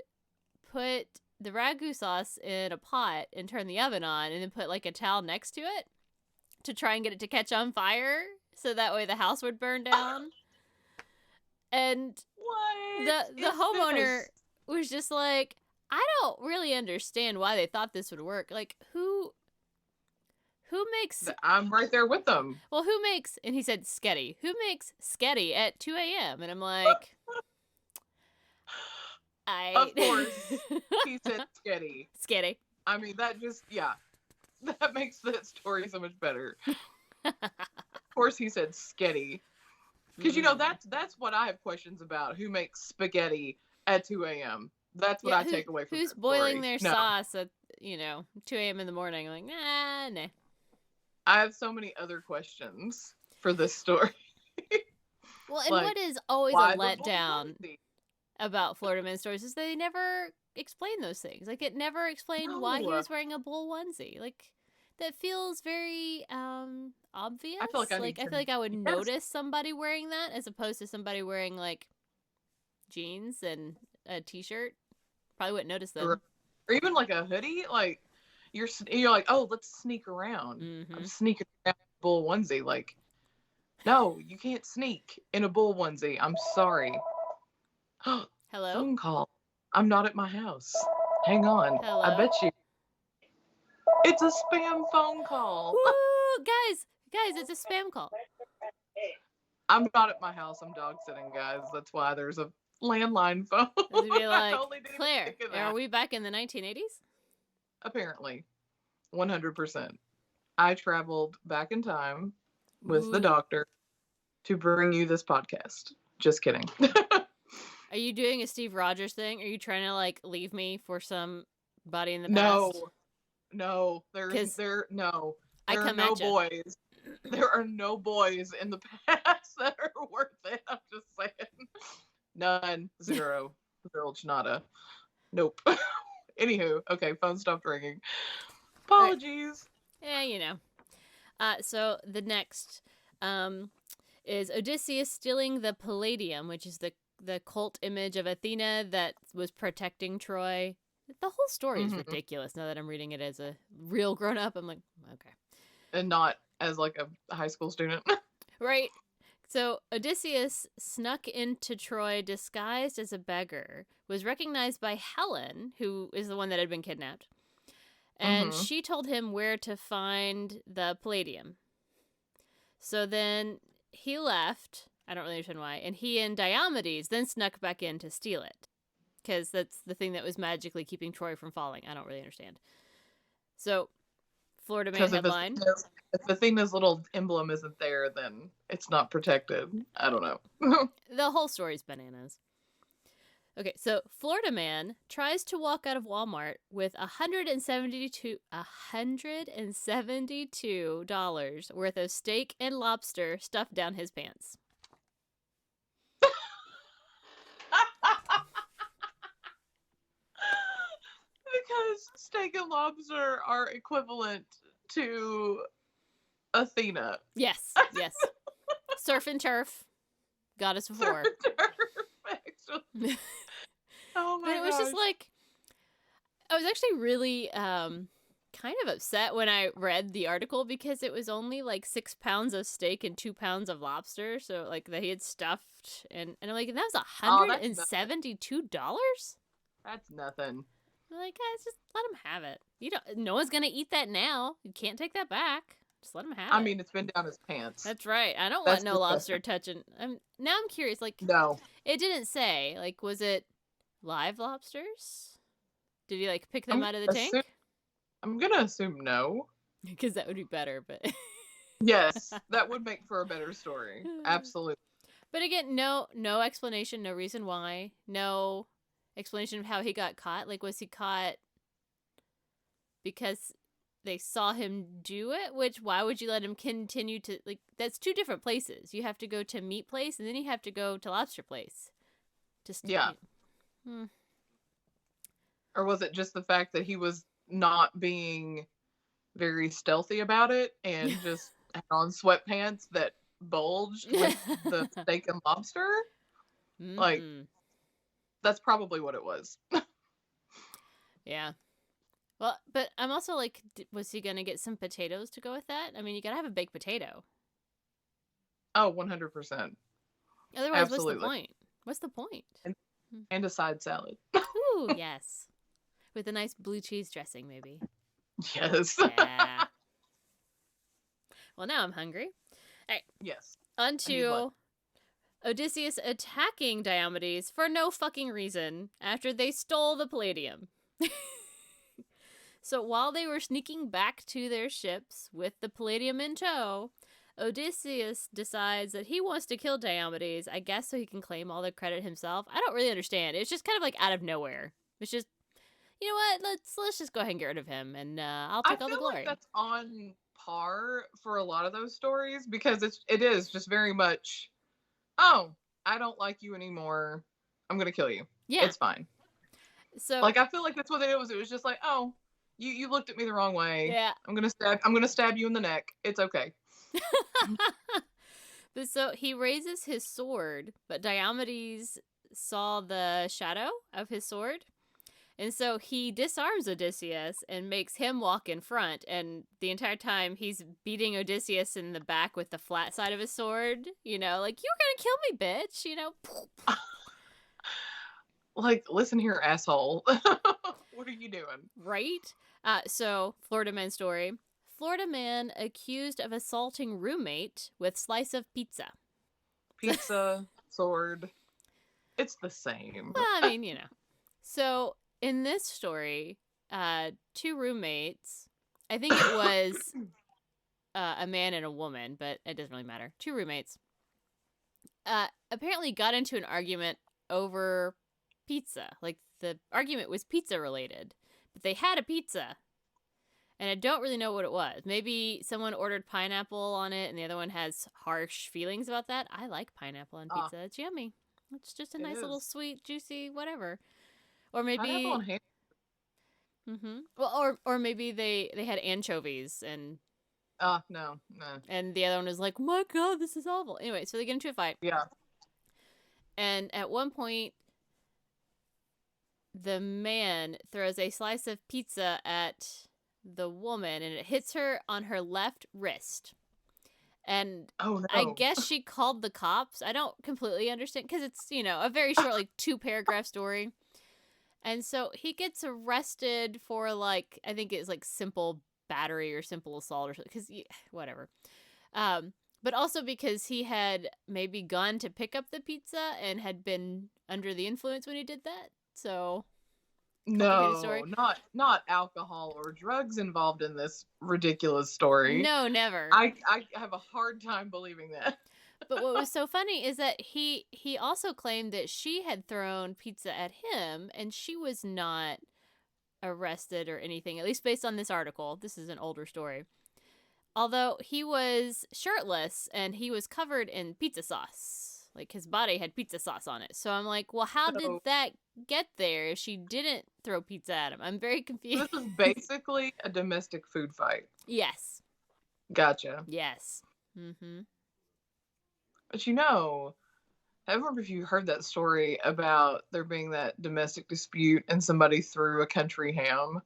put the ragu sauce in a pot and turned the oven on, and then put like a towel next to it to try and get it to catch on fire, so that way the house would burn down. And what? The homeowner was just like, I don't really understand why they thought this would work. Like, who makes... I'm right there with them. Well, who makes... And he said sketty. Who makes sketty at 2 a.m.? And I'm like... Of course, he said sketty. Sketty. I mean, that just, that makes that story so much better. Of course he said sketty. Because, that's what I have questions about. Who makes spaghetti at 2 a.m.? That's what I take away from who's that boiling story. their sauce at, 2 a.m. in the morning? I'm like, nah. I have so many other questions for this story. Well, and what is always a letdown about Florida Man stories is they never explain those things. Like, it never explained why he was wearing a bull onesie. Like, that feels very obvious. I feel like I would notice somebody wearing that as opposed to somebody wearing like jeans and a t-shirt. Probably wouldn't notice them. Or even like a hoodie. Like you're like, oh, let's sneak around. Mm-hmm. I'm sneaking around in a bull onesie. Like, no, you can't sneak in a bull onesie. I'm sorry. Hello? Phone call. I'm not at my house. Hang on. Hello? I bet you. It's a spam phone call. Woo! Guys, it's a spam call. I'm not at my house. I'm dog sitting, guys. That's why there's a landline phone. It'd be like, totally Claire, are we back in the 1980s? Apparently. 100%. I traveled back in time with the doctor to bring you this podcast. Just kidding. Are you doing a Steve Rogers thing? Are you trying to like leave me for somebody in the past? No. There are no boys. There are no boys in the past that are worth it. I'm just saying. None. Zero. Zilch. Nada. Nope. Anywho, okay, phone stopped ringing. Apologies. Yeah, so the next is Odysseus stealing the Palladium, which is the cult image of Athena that was protecting Troy. The whole story is ridiculous now that I'm reading it as a real grown-up. I'm like, okay. And not as like a high school student. Right? So Odysseus snuck into Troy disguised as a beggar, was recognized by Helen, who is the one that had been kidnapped, and Mm-hmm. she told him where to find the Palladium. So then he left. I don't really understand why. And he and Diomedes then snuck back in to steal it. Because that's the thing that was magically keeping Troy from falling. I don't really understand. So, Florida Man headline. If Athena's little emblem isn't there, then it's not protected. I don't know. The whole story's bananas. Okay, so Florida Man tries to walk out of Walmart with $172 worth of steak and lobster stuffed down his pants. Because steak and lobster are equivalent to Athena. Yes. Surf and turf. Goddess of war. Oh my god. But it was just like, I was actually really kind of upset when I read the article because it was only like 6 pounds of steak and 2 pounds of lobster. So like that he had stuffed and I'm like, and that was $172? That's nothing. I'm like, guys, just let him have it. No one's gonna eat that now. You can't take that back. Just let him have it. I mean, it's been down his pants. That's right. I don't want no lobster touching. Now I'm curious. Like, no, it didn't say. Like, was it live lobsters? Did he like pick them out of the tank? I'm gonna assume no. Because that would be better, but yes, that would make for a better story. Absolutely. But again, no explanation, no reason why, no explanation of how he got caught. Like, was he caught because they saw him do it? Which, why would you let him continue to, like, that's two different places. You have to go to meat place, and then you have to go to lobster place. Yeah. Or was it just the fact that he was not being very stealthy about it and just had on sweatpants that bulged with the steak and lobster? Like, that's probably what it was. Yeah. Well, but I'm also like, was he going to get some potatoes to go with that? I mean, you got to have a baked potato. Oh, 100%. Otherwise, absolutely. What's the point? And a side salad. Ooh, yes. With a nice blue cheese dressing, maybe. Yes. Yeah. Well, now I'm hungry. All right. Yes. On to Odysseus attacking Diomedes for no fucking reason after they stole the Palladium. So while they were sneaking back to their ships with the Palladium in tow, Odysseus decides that he wants to kill Diomedes, I guess so he can claim all the credit himself. I don't really understand. It's just kind of like out of nowhere. It's just, you know what? Let's just go ahead and get rid of him, and I'll take all the glory. Like that's on par for a lot of those stories because it is just very much, oh, I don't like you anymore. I'm gonna kill you. Yeah, it's fine. So like I feel like that's what it was. It was just like, oh, you looked at me the wrong way. Yeah, I'm gonna stab you in the neck. It's okay. But so he raises his sword, but Diomedes saw the shadow of his sword. And so he disarms Odysseus and makes him walk in front. And the entire time he's beating Odysseus in the back with the flat side of his sword. You know, like, you're going to kill me, bitch. You know. Like, listen here, asshole. What are you doing? Right? So, Florida Man story. Florida Man accused of assaulting roommate with slice of pizza. Pizza, sword. It's the same. Well, I mean, you know. So, in this story, two roommates, I think it was a man and a woman, but it doesn't really matter. Two roommates apparently got into an argument over pizza. Like, the argument was pizza related, but they had a pizza. And I don't really know what it was. Maybe someone ordered pineapple on it and the other one has harsh feelings about that. I like pineapple on pizza. It's yummy. It's just a nice little sweet, juicy, whatever. Or maybe pineapple on ham. Mm-hmm. Well, or maybe they had anchovies and no. And the other one was like, "My God, this is awful." Anyway, so they get into a fight. Yeah. And at one point, the man throws a slice of pizza at the woman and it hits her on her left wrist. And Oh I no. guess she called the cops. I don't completely understand because it's, a very short, like 2-paragraph story. And so he gets arrested for like, I think it's like simple battery or simple assault or something. Because, whatever. But also because he had maybe gone to pick up the pizza and had been under the influence when he did that. So, complicated story. No, not alcohol or drugs involved in this ridiculous story. No, never. I have a hard time believing that. But what was so funny is that he also claimed that she had thrown pizza at him, and she was not arrested or anything, at least based on this article. This is an older story. Although he was shirtless and he was covered in pizza sauce. Like, his body had pizza sauce on it. So I'm like, well, how did that get there if she didn't throw pizza at him? I'm very confused. This is basically a domestic food fight. Yes. Gotcha. Yes. Mm-hmm. But I don't remember if you heard that story about there being that domestic dispute and somebody threw a country ham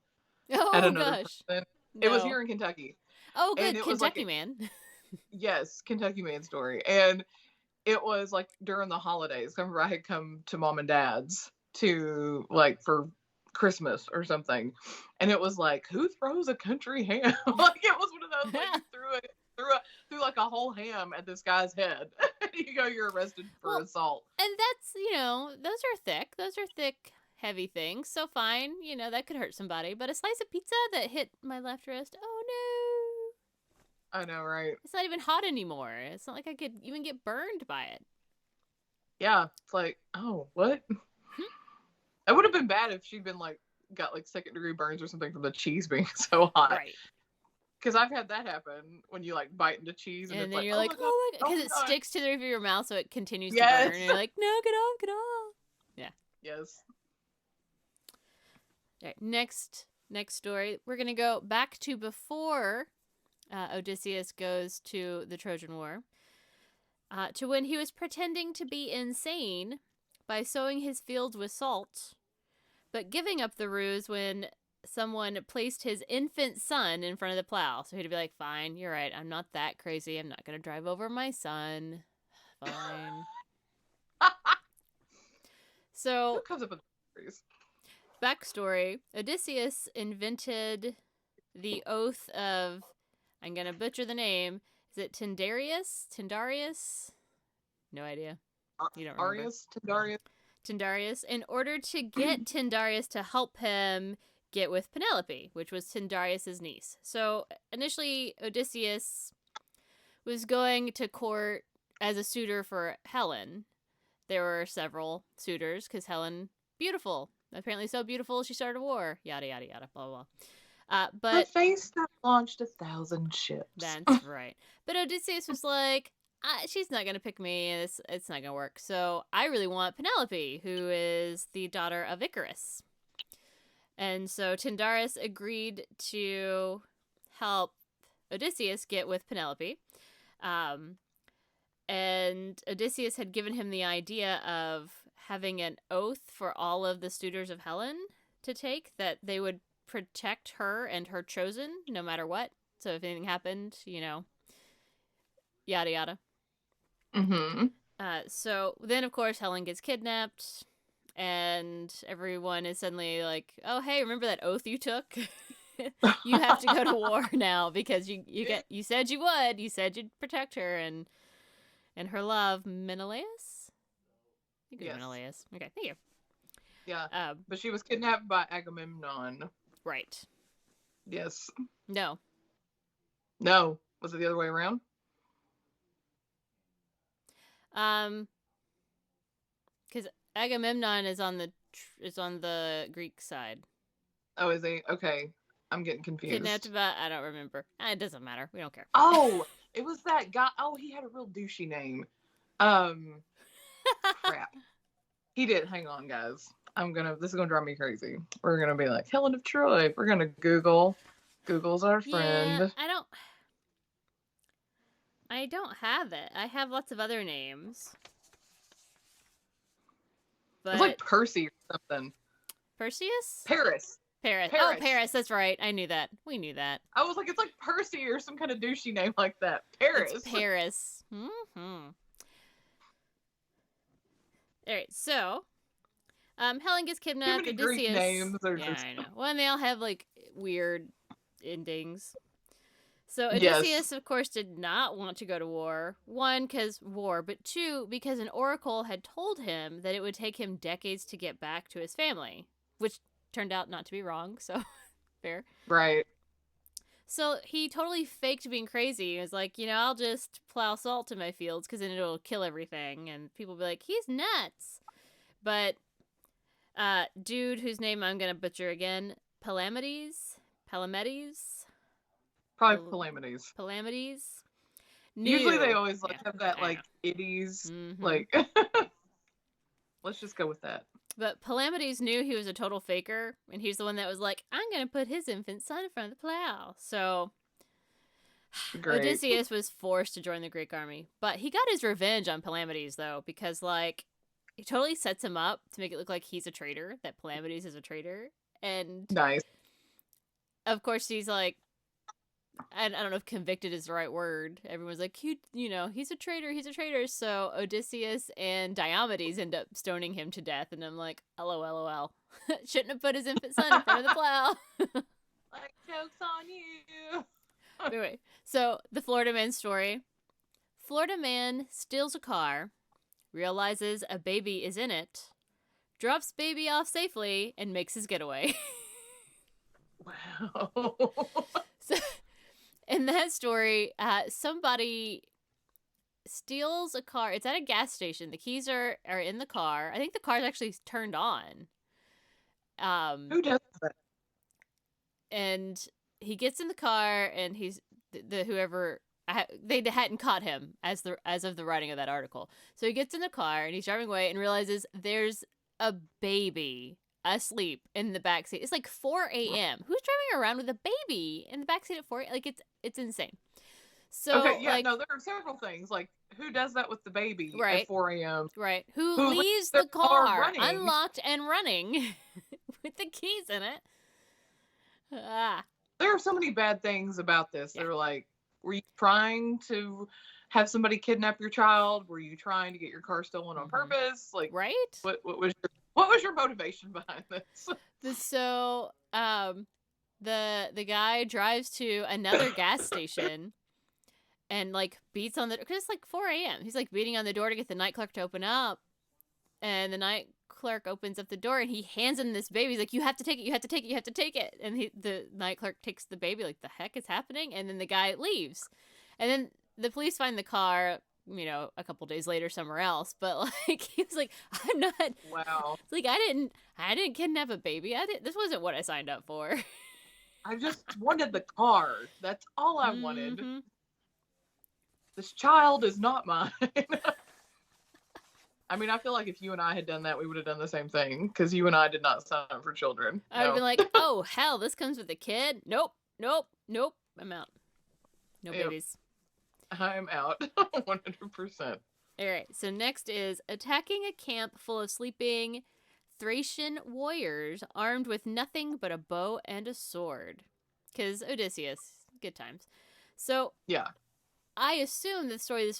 at another person. No. It was here in Kentucky. Oh, good. Kentucky man. Yes, Kentucky man story. And it was like during the holidays. I remember I had come to mom and dad's to like for Christmas or something. And it was like, who throws a country ham? Like, it was one of those, like, threw like a whole ham at this guy's head. You're arrested for assault. And that's, those are thick. Those are thick, heavy things. So fine, that could hurt somebody. But a slice of pizza that hit my left wrist, oh no. I know, right? It's not even hot anymore. It's not like I could even get burned by it. Yeah, it's like, oh, what? It would have been bad if she'd been like, got like 2nd-degree burns or something from the cheese being so hot. Right. Because I've had that happen when you like bite into cheese and it's then like, you're like, oh my god, because it sticks to the roof of your mouth, so it continues to burn. And you're like, no, get off. Yeah. Yes. All right, next story. We're gonna go back to before Odysseus goes to the Trojan War, to when he was pretending to be insane by sowing his fields with salt, but giving up the ruse when someone placed his infant son in front of the plow. So he'd be like, fine, you're right, I'm not that crazy. I'm not going to drive over my son. Fine. So, what comes up with stories? Backstory. Odysseus invented the oath of, I'm going to butcher the name. Is it Tindarius? No idea. You don't remember. Tindarius. In order to get Tindarius to help him get with Penelope, which was Tindarius' niece. So initially, Odysseus was going to court as a suitor for Helen. There were several suitors because Helen, beautiful. Apparently so beautiful, she started a war. Yada, yada, yada, blah, blah, blah. But the face that launched 1,000 ships. That's right. But Odysseus was like, she's not going to pick me. It's not going to work. So I really want Penelope, who is the daughter of Icarus. And so Tyndareus agreed to help Odysseus get with Penelope. And Odysseus had given him the idea of having an oath for all of the suitors of Helen to take, that they would protect her and her chosen no matter what. So if anything happened, yada, yada. Mm-hmm. So then, of course, Helen gets kidnapped. And everyone is suddenly like, oh, hey, remember that oath you took? You have to go to war now because you said you would. You said you'd protect her and her love, Menelaus? I think it was Menelaus. Okay, thank you. Yeah, but she was kidnapped by Agamemnon. Right. Yes. No. Was it the other way around? Because Agamemnon is on the Greek side. Oh, is he? Okay. I'm getting confused. Kidnapped by, I don't remember. It doesn't matter. We don't care. Oh, it was that guy. Oh, he had a real douchey name. Crap. He did. Hang on, guys. This is gonna drive me crazy. We're gonna be like, Helen of Troy. We're gonna Google. Google's our friend. Yeah, I don't have it. I have lots of other names. But It's like Percy or something. Perseus? Paris. Paris. Paris. Oh, Paris. That's right. I knew that. We knew that. I was like, it's like Percy or some kind of douchey name like that. Paris. It's Paris. Mm-hmm. All right, so Helen gets kidnapped. Too many Odysseus. Greek names are Yeah, just... I know. Well, and they all have like weird endings. So Yes. Odysseus, of course, did not want to go to war. One, because war, but two, because an oracle had told him that it would take him decades to get back to his family, which turned out not to be wrong. So fair. Right. So he totally faked being crazy. He was like, I'll just plow salt in my fields because then it'll kill everything. And people will be like, he's nuts. But dude whose name I'm going to butcher again, Palamedes? Probably Palladium. Usually they always have that like itties. Mm-hmm. Like, let's just go with that. But Palamedes knew he was a total faker, and he's the one that was like, I'm going to put his infant son in front of the plow. So Great. Odysseus was forced to join the Greek army. But he got his revenge on Palamedes, though, because, like, he totally sets him up to make it look like he's a traitor, that Palamedes is a traitor. And, nice. Of course, he's like, I don't know if convicted is the right word. Everyone's like, he's a traitor. So Odysseus and Diomedes end up stoning him to death. And I'm like, LOL. Shouldn't have put his infant son in front of the plow. Like, joke's on you. Anyway, so the Florida man story. Florida man steals a car, realizes a baby is in it, drops baby off safely, and makes his getaway. Wow. So, in that story, somebody steals a car. It's at a gas station. The keys are in the car. I think the car's actually turned on. Who does that? And he gets in the car, and he's whoever they hadn't caught him as of the writing of that article. So he gets in the car and he's driving away and realizes there's a baby asleep in the backseat. It's like 4 a.m. Who's driving around with a baby in the backseat at 4? Like it's insane. So okay, yeah, like, no, there are several things. Like, who does that with the baby right, at 4 a.m.? Right. Who leaves the car unlocked and running with the keys in it? There are so many bad things about this. Yeah. They're like, were you trying to have somebody kidnap your child? Were you trying to get your car stolen on purpose? Like, right? What was your motivation behind this? So, the guy drives to another gas station and like beats on the, because it's like 4 a.m. He's like beating on the door to get the night clerk to open up, and the night clerk opens up the door and he hands him this baby. He's like, you have to take it. And the night clerk takes the baby. Like, the heck is happening? And then the guy leaves, and then the police find the car, a couple days later somewhere else. But like, he was like, I'm not. Wow. It's like, I didn't kidnap a baby. This wasn't what I signed up for. I just wanted the car. That's all I wanted. This child is not mine. I mean, I feel like if you and I had done that, we would have done the same thing, because you and I did not sign up for children. I would have been like, oh, hell, this comes with a kid? Nope. I'm out. No babies. I'm out. 100%. All right, so next is attacking a camp full of sleeping Thracian warriors armed with nothing but a bow and a sword. Because Odysseus, good times. So, yeah. I assume the story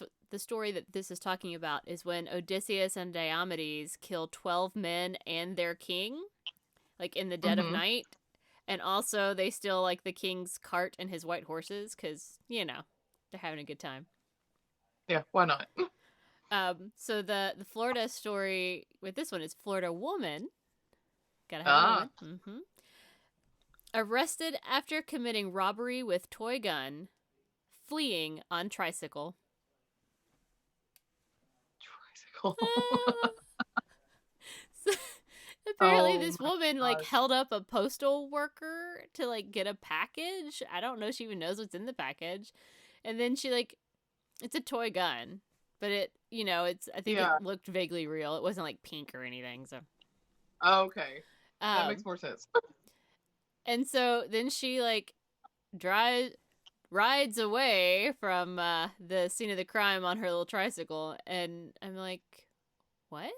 that this is talking about is when Odysseus and Diomedes kill 12 men and their king, like in the dead of night. And also they steal like the king's cart and his white horses, because, they're having a good time. Yeah, why not? So the Florida story with this one is Florida woman. Gotta have a woman. Arrested after committing robbery with toy gun. Fleeing on tricycle. So, apparently this woman like held up a postal worker to like get a package. I don't know if she even knows what's in the package. And then she like, it's a toy gun, but it, I think it looked vaguely real. It wasn't like pink or anything. So. Okay. That makes more sense. And so then she like rides away from the scene of the crime on her little tricycle, and I'm like, what?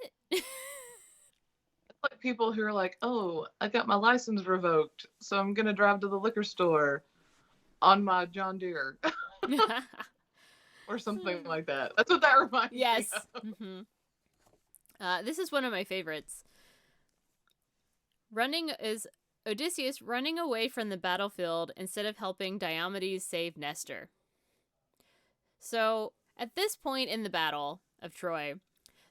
like people who are like, oh, I got my license revoked, so I'm gonna drive to the liquor store on my John Deere or something like that. That's what that reminds me Yes. of. This is one of my favorites. Odysseus running away from the battlefield instead of helping Diomedes save Nestor. So, at this point in the battle of Troy,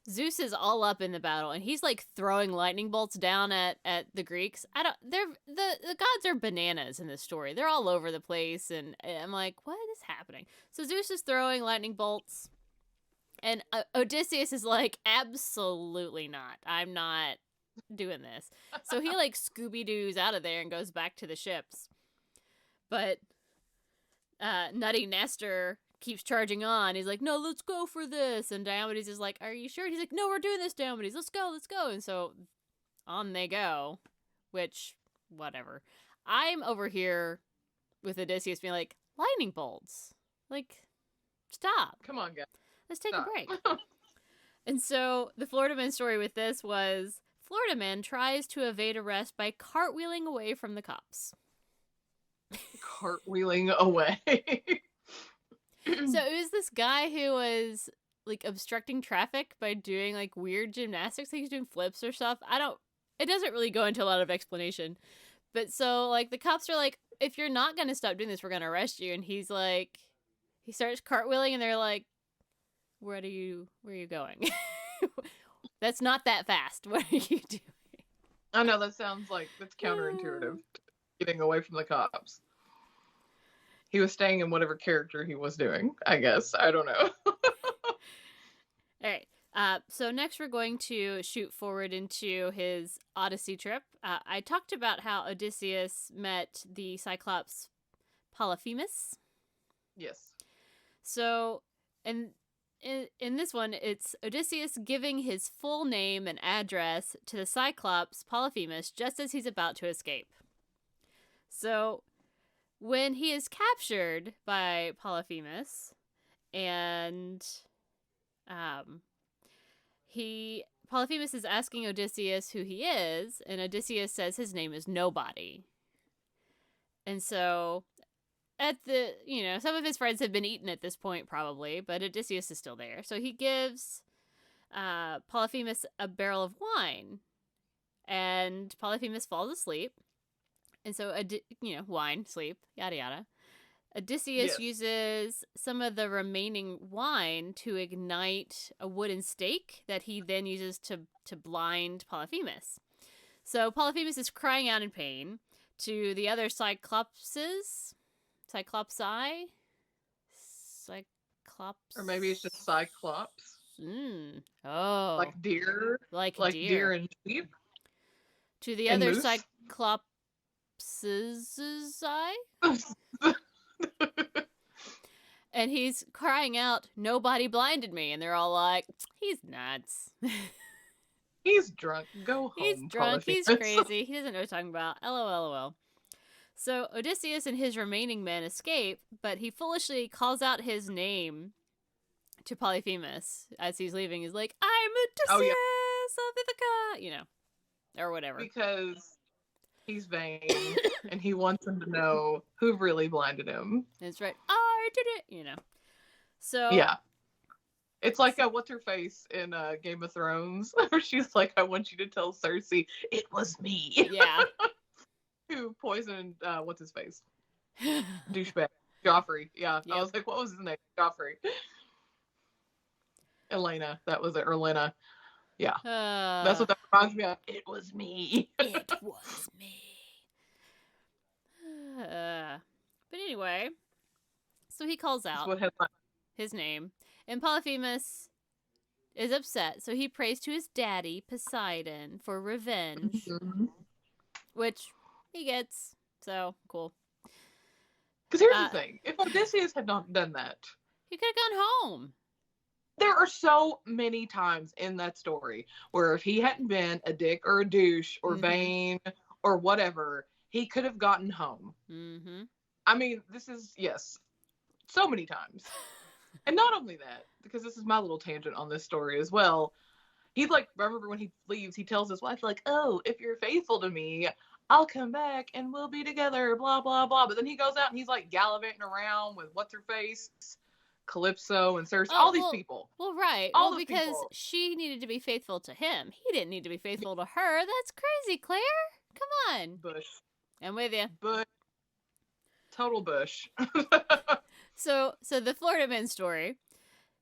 Zeus is all up in the battle, and he's like throwing lightning bolts down at the Greeks. The gods are bananas in this story. They're all over the place, and I'm like, what is happening? So Zeus is throwing lightning bolts, and Odysseus is like, absolutely not. I'm not doing this. So he like Scooby-Doo's out of there and goes back to the ships. But Nutty Nestor keeps charging on. He's like, no, let's go for this. And Diomedes is like, are you sure? He's like, no, we're doing this, Diomedes. Let's go. And so on they go, which, whatever. I'm over here with Odysseus being like, lightning bolts. Like, stop. Come on, guys. Let's take a break. And so the Florida Man story with this was Florida Man tries to evade arrest by cartwheeling away from the cops. Cartwheeling away. So it was this guy who was like obstructing traffic by doing like weird gymnastics. Like he's doing flips or stuff. It doesn't really go into a lot of explanation. But so like the cops are like, if you're not going to stop doing this, we're going to arrest you. And he's like, he starts cartwheeling and they're like, where are you going? That's not that fast. What are you doing? I know, that sounds like that's counterintuitive. Getting away from the cops. He was staying in whatever character he was doing, I guess. I don't know. All right. So next we're going to shoot forward into his Odyssey trip. I talked about how Odysseus met the Cyclops Polyphemus. Yes. So, and in this one, it's Odysseus giving his full name and address to the Cyclops Polyphemus just as he's about to escape. So, when he is captured by Polyphemus, and Polyphemus is asking Odysseus who he is, and Odysseus says his name is Nobody. And so, some of his friends have been eaten at this point, probably, but Odysseus is still there. So he gives Polyphemus a barrel of wine, and Polyphemus falls asleep. And so, wine, sleep, yada yada. Odysseus uses some of the remaining wine to ignite a wooden stake that he then uses to blind Polyphemus. So Polyphemus is crying out in pain to the other Cyclopsi? Cyclops? Or maybe it's just Cyclops. Oh. Like deer? Like deer and sheep? To the and other moose? Cyclops' eye? And he's crying out, nobody blinded me. And they're all like, he's nuts. He's drunk. Go home. He's drunk. He's crazy. He doesn't know what he's talking about. LOL. So Odysseus and his remaining men escape, but he foolishly calls out his name to Polyphemus as he's leaving. He's like, I'm Odysseus of Ithaca, or whatever. Because he's vain and he wants him to know who really blinded him. That's right. I did it, So yeah, it's like what's her face in Game of Thrones, where she's like, "I want you to tell Cersei it was me." Yeah. Who poisoned what's his face? Douchebag. Joffrey. Yeah. Yep. I was like, what was his name? Joffrey. Elena. That was it. Or Lena. Yeah. That's what that reminds me of. It was me. It was me. But anyway, so he calls out his name, and Polyphemus is upset, so he prays to his daddy, Poseidon, for revenge, which he gets, so cool. Because here's the thing, if Odysseus had not done that, he could have gone home. There are so many times in that story where if he hadn't been a dick or a douche or vain or whatever, he could have gotten home. I mean, this is, so many times. And not only that, because this is my little tangent on this story as well, He's like, I remember when he leaves, he tells his wife, like, oh, if you're faithful to me, I'll come back and we'll be together, blah, blah, blah. But then he goes out and he's like gallivanting around with what's her face, Calypso and Cersei, all these people. Well, right. All well, those because people. she needed to be faithful to him. He didn't need to be faithful to her. That's crazy, Claire. Come on. Bush. I'm with you. Bush. Total Bush. So the Florida man story.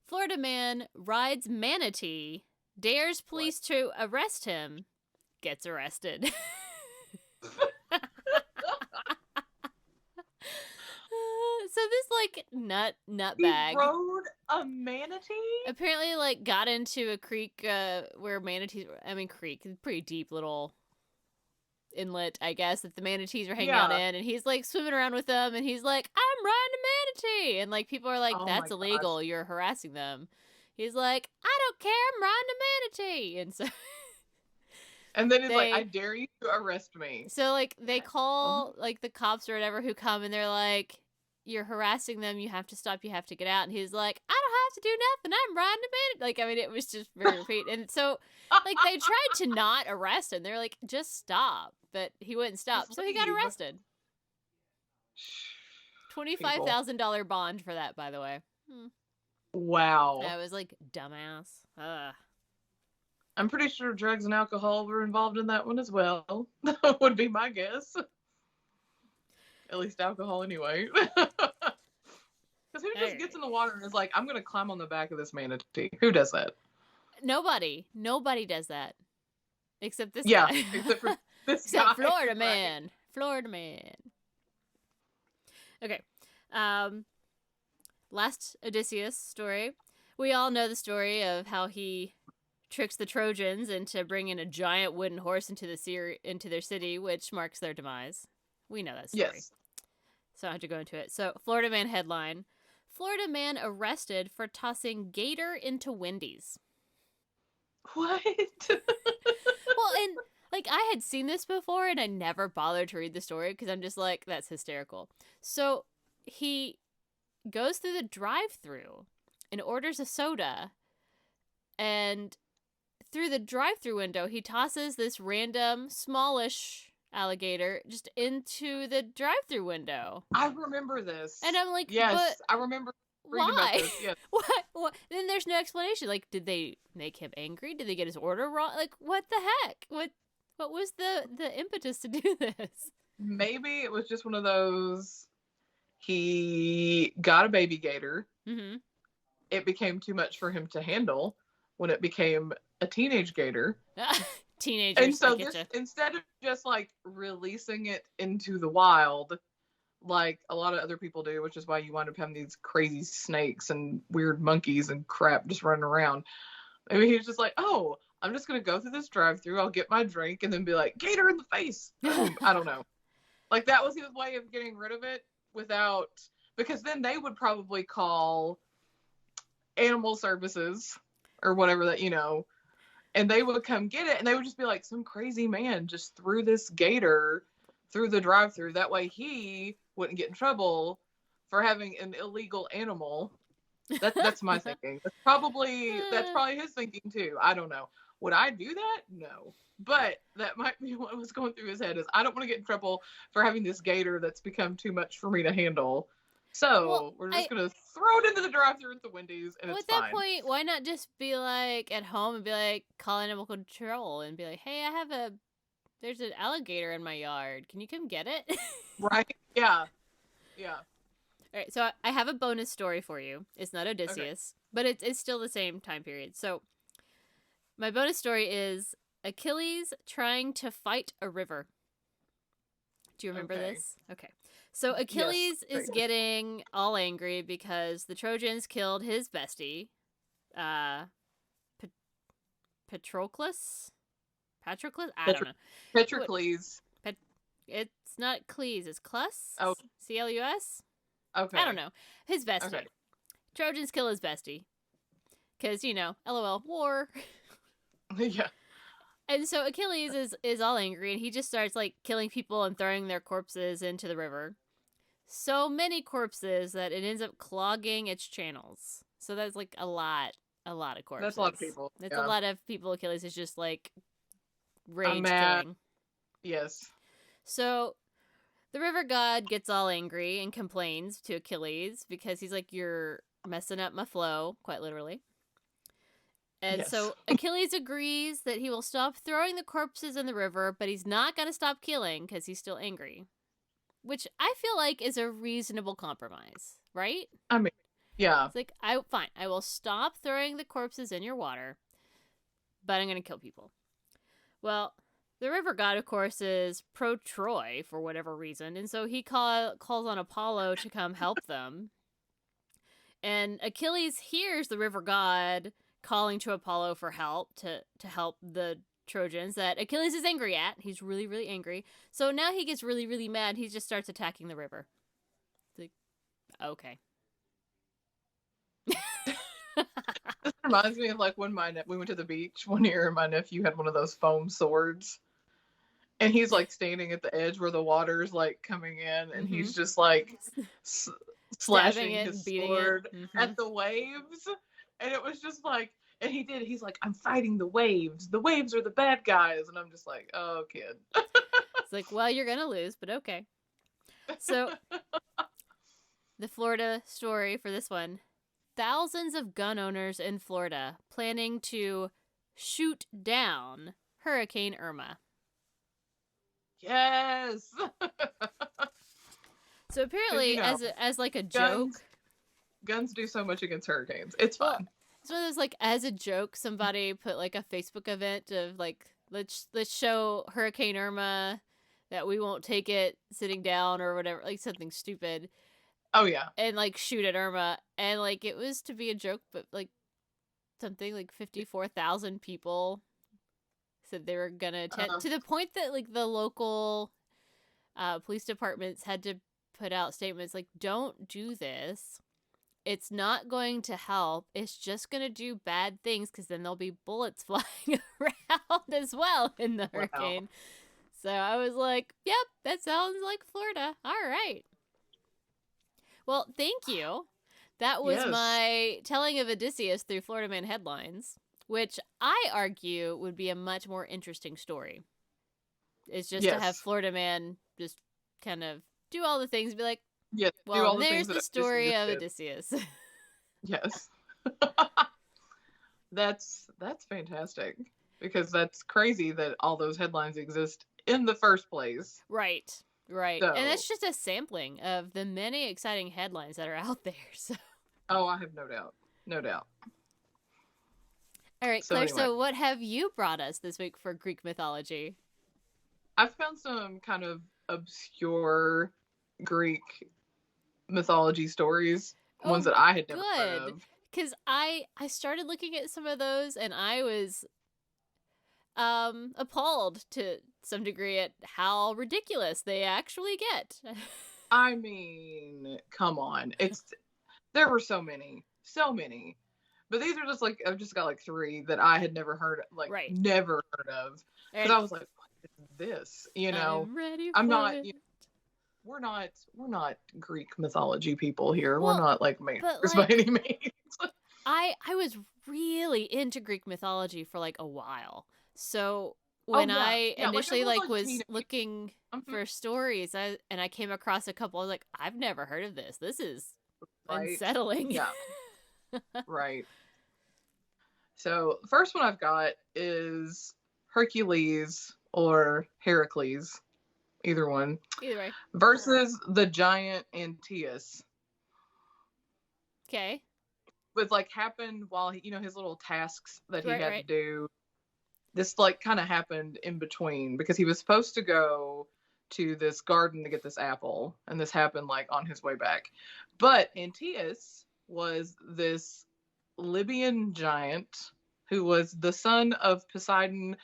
Florida man rides manatee, dares police to arrest him, gets arrested. So this like nutbag. He rode a manatee? Apparently like got into a creek where manatees, creek, pretty deep little inlet, I guess, that the manatees were hanging out in, and he's like swimming around with them, and he's like, I'm riding a manatee, and like people are like, that's illegal, you're harassing them. He's like, I don't care, I'm riding a manatee. And so and then he's like, I dare you to arrest me. So like they call like the cops or whatever who come, and they're like, you're harassing them, you have to stop, you have to get out. And he's like, I don't have to do nothing, I'm riding a manatee. Like, it was just very repeat. And so like they tried to not arrest him. They're like, just stop. But he wouldn't stop. So he got arrested. $25,000 bond for that, by the way. Wow. That was like dumbass. Ugh. I'm pretty sure drugs and alcohol were involved in that one as well. That would be my guess. At least alcohol anyway. Because who just gets in the water and is like, I'm going to climb on the back of this manatee? Who does that? Nobody does that. Except this guy. Yeah, except for this guy. Florida man. Right. Florida man. Okay. Last Odysseus story. We all know the story of how he tricks the Trojans into bringing a giant wooden horse into their city, which marks their demise. We know that story. Yes. So I don't have to go into it. So, Florida man headline. Florida man arrested for tossing gator into Wendy's. What? Well, and like I had seen this before and I never bothered to read the story because I'm just like, that's hysterical. So he goes through the drive-thru and orders a soda, and through the drive-thru window he tosses this random smallish alligator just into the drive-thru window. I remember this. And I'm like, yes, I remember reading about this. Yes. What? Then there's no explanation. Like, did they make him angry? Did they get his order wrong? Like, what the heck? What was the impetus to do this? Maybe it was just one of those, he got a baby gator. Mm-hmm. It became too much for him to handle when it became a teenage gator. Teenagers. And so instead of just like releasing it into the wild, like a lot of other people do, which is why you wind up having these crazy snakes and weird monkeys and crap just running around. I mean, he was just like, oh, I'm just going to go through this drive-thru, I'll get my drink, and then be like, gator in the face. I don't know. Like, that was his way of getting rid of it without, because then they would probably call animal services or whatever that, and they would come get it, and they would just be like, some crazy man just threw this gator through the drive-thru. That way he wouldn't get in trouble for having an illegal animal. That's my thinking. That's probably his thinking too. I don't know. Would I do that? No. But that might be what was going through his head, is I don't want to get in trouble for having this gator that's become too much for me to handle. So we're just going to throw it into the drive-thru at the Wendy's, and it's fine. At that point, why not just be like at home and be like, call animal control and be like, hey, there's an alligator in my yard. Can you come get it? Right? Yeah. Yeah. All right, so I have a bonus story for you. It's not Odysseus, but it's still the same time period. So my bonus story is Achilles trying to fight a river. Do you remember this? Okay. So Achilles is getting all angry because the Trojans killed his bestie, Patroclus? I don't know. Patrocles. It's not Cleese, it's Clus? Oh. C-L-U-S? Okay. I don't know. His bestie. Okay. Trojans kill his bestie. Because, LOL, war. Yeah. And so Achilles is all angry, and he just starts, like, killing people and throwing their corpses into the river. So many corpses that it ends up clogging its channels. So that's, like, a lot a lot of corpses. That's a lot of people. It's a lot of people. Achilles is just like rage mad. king. Yes. So the river god gets all angry and complains to Achilles because he's like, you're messing up my flow, quite literally. And so Achilles agrees that he will stop throwing the corpses in the river, but he's not going to stop killing because he's still angry. Which I feel like is a reasonable compromise, right? I mean, yeah. It's like, fine, I will stop throwing the corpses in your water, but I'm going to kill people. Well, the river god, of course, is pro-Troy for whatever reason, and so he calls on Apollo to come help them. And Achilles hears the river god calling to Apollo for help, to help the Trojans that Achilles is angry at. He's really, really angry. So now he gets really, really mad. He just starts attacking the river. It's like, okay. This reminds me of like when we went to the beach one year and my nephew had one of those foam swords. And he's like standing at the edge where the water's like coming in and he's just like slashing his sword at the waves. And it was just like, and he's like, I'm fighting the waves. The waves are the bad guys. And I'm just like, oh, kid. It's like, well, you're going to lose, but okay. So, the Florida story for this one. Thousands of gun owners in Florida planning to shoot down Hurricane Irma. Yes. So apparently, as like a joke. Guns do so much against hurricanes. It's fun. Well, so there's like, as a joke, somebody put like a Facebook event of like, let's show Hurricane Irma that we won't take it sitting down or whatever, like something stupid. Oh yeah. And like shoot at Irma, and like it was to be a joke, but like something like 54,000 people said they were gonna attend, to the point that like the local police departments had to put out statements like, don't do this. It's not going to help. It's just going to do bad things because then there'll be bullets flying around as well in the hurricane. Wow. So I was like, yep, that sounds like Florida. All right. Well, thank you. That was my telling of Odysseus through Florida Man headlines, which I argue would be a much more interesting story. It's just to have Florida Man just kind of do all the things, be like, yes, well, there's the story of Odysseus. Yes. That's fantastic, because that's crazy that all those headlines exist in the first place. Right. So, and that's just a sampling of the many exciting headlines that are out there. So. Oh, I have no doubt. All right, Claire, so what have you brought us this week for Greek mythology? I've found some kind of obscure Greek mythology stories, ones that I had never heard of. Because I started looking at some of those and I was appalled to some degree at how ridiculous they actually get. I mean, come on. There were so many. But these are just like, I've just got like 3 that I had never heard of. Because I was like, what is this? You know, I'm not, we're not Greek mythology people here. Well, we're not like masters by any means. I was really into Greek mythology for like a while. So when I initially was looking for stories, I came across a couple, I was like, I've never heard of this. This is unsettling. Yeah. Right. So the first one I've got is Hercules or Heracles, either one. Either way. Versus the giant Antaeus. Okay. With like happened while he, his little tasks that he had to do. This like kind of happened in between, because he was supposed to go to this garden to get this apple, and this happened like on his way back. But Antaeus was this Libyan giant who was the son of Poseidon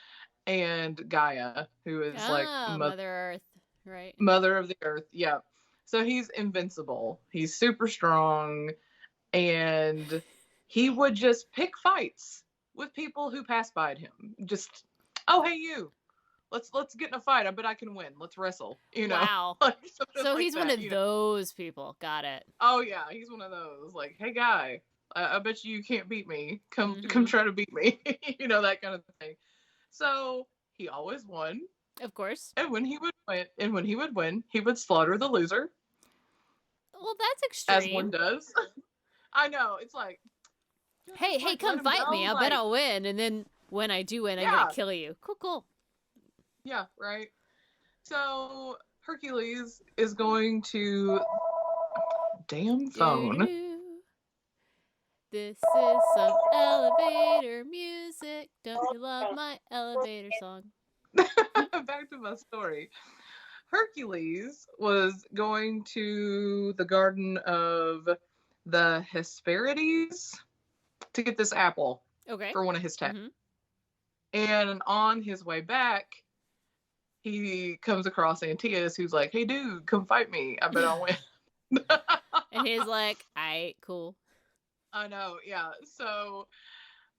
and Gaia, who is like Mother Earth, right? Mother of the Earth, yeah. So he's invincible. He's super strong, and he would just pick fights with people who passed by him. Just, oh hey you, let's get in a fight. I bet I can win. Let's wrestle. Wow. So he's one of those people. Got it. Oh yeah, he's one of those. Like, hey guy, I bet you can't beat me. Come Mm-hmm. try to beat me. That kind of thing. So he always won. Of course. And when he would win, he would slaughter the loser. Well, that's As extreme. one does. I know. It's like, Hey, come fight me. I bet I'll win. And then when I do win, I'm going to kill you. Cool. Yeah, right. So Hercules is going to... Damn phone. This is some elevator music. Don't you love my elevator song? Back to my story. Hercules was going to the garden of the Hesperides to get this apple for one of his tasks. And on his way back, he comes across Antaeus, who's like, "Hey, dude, come fight me. I bet I'll win." And he's like, "Aight, cool." I know, yeah. So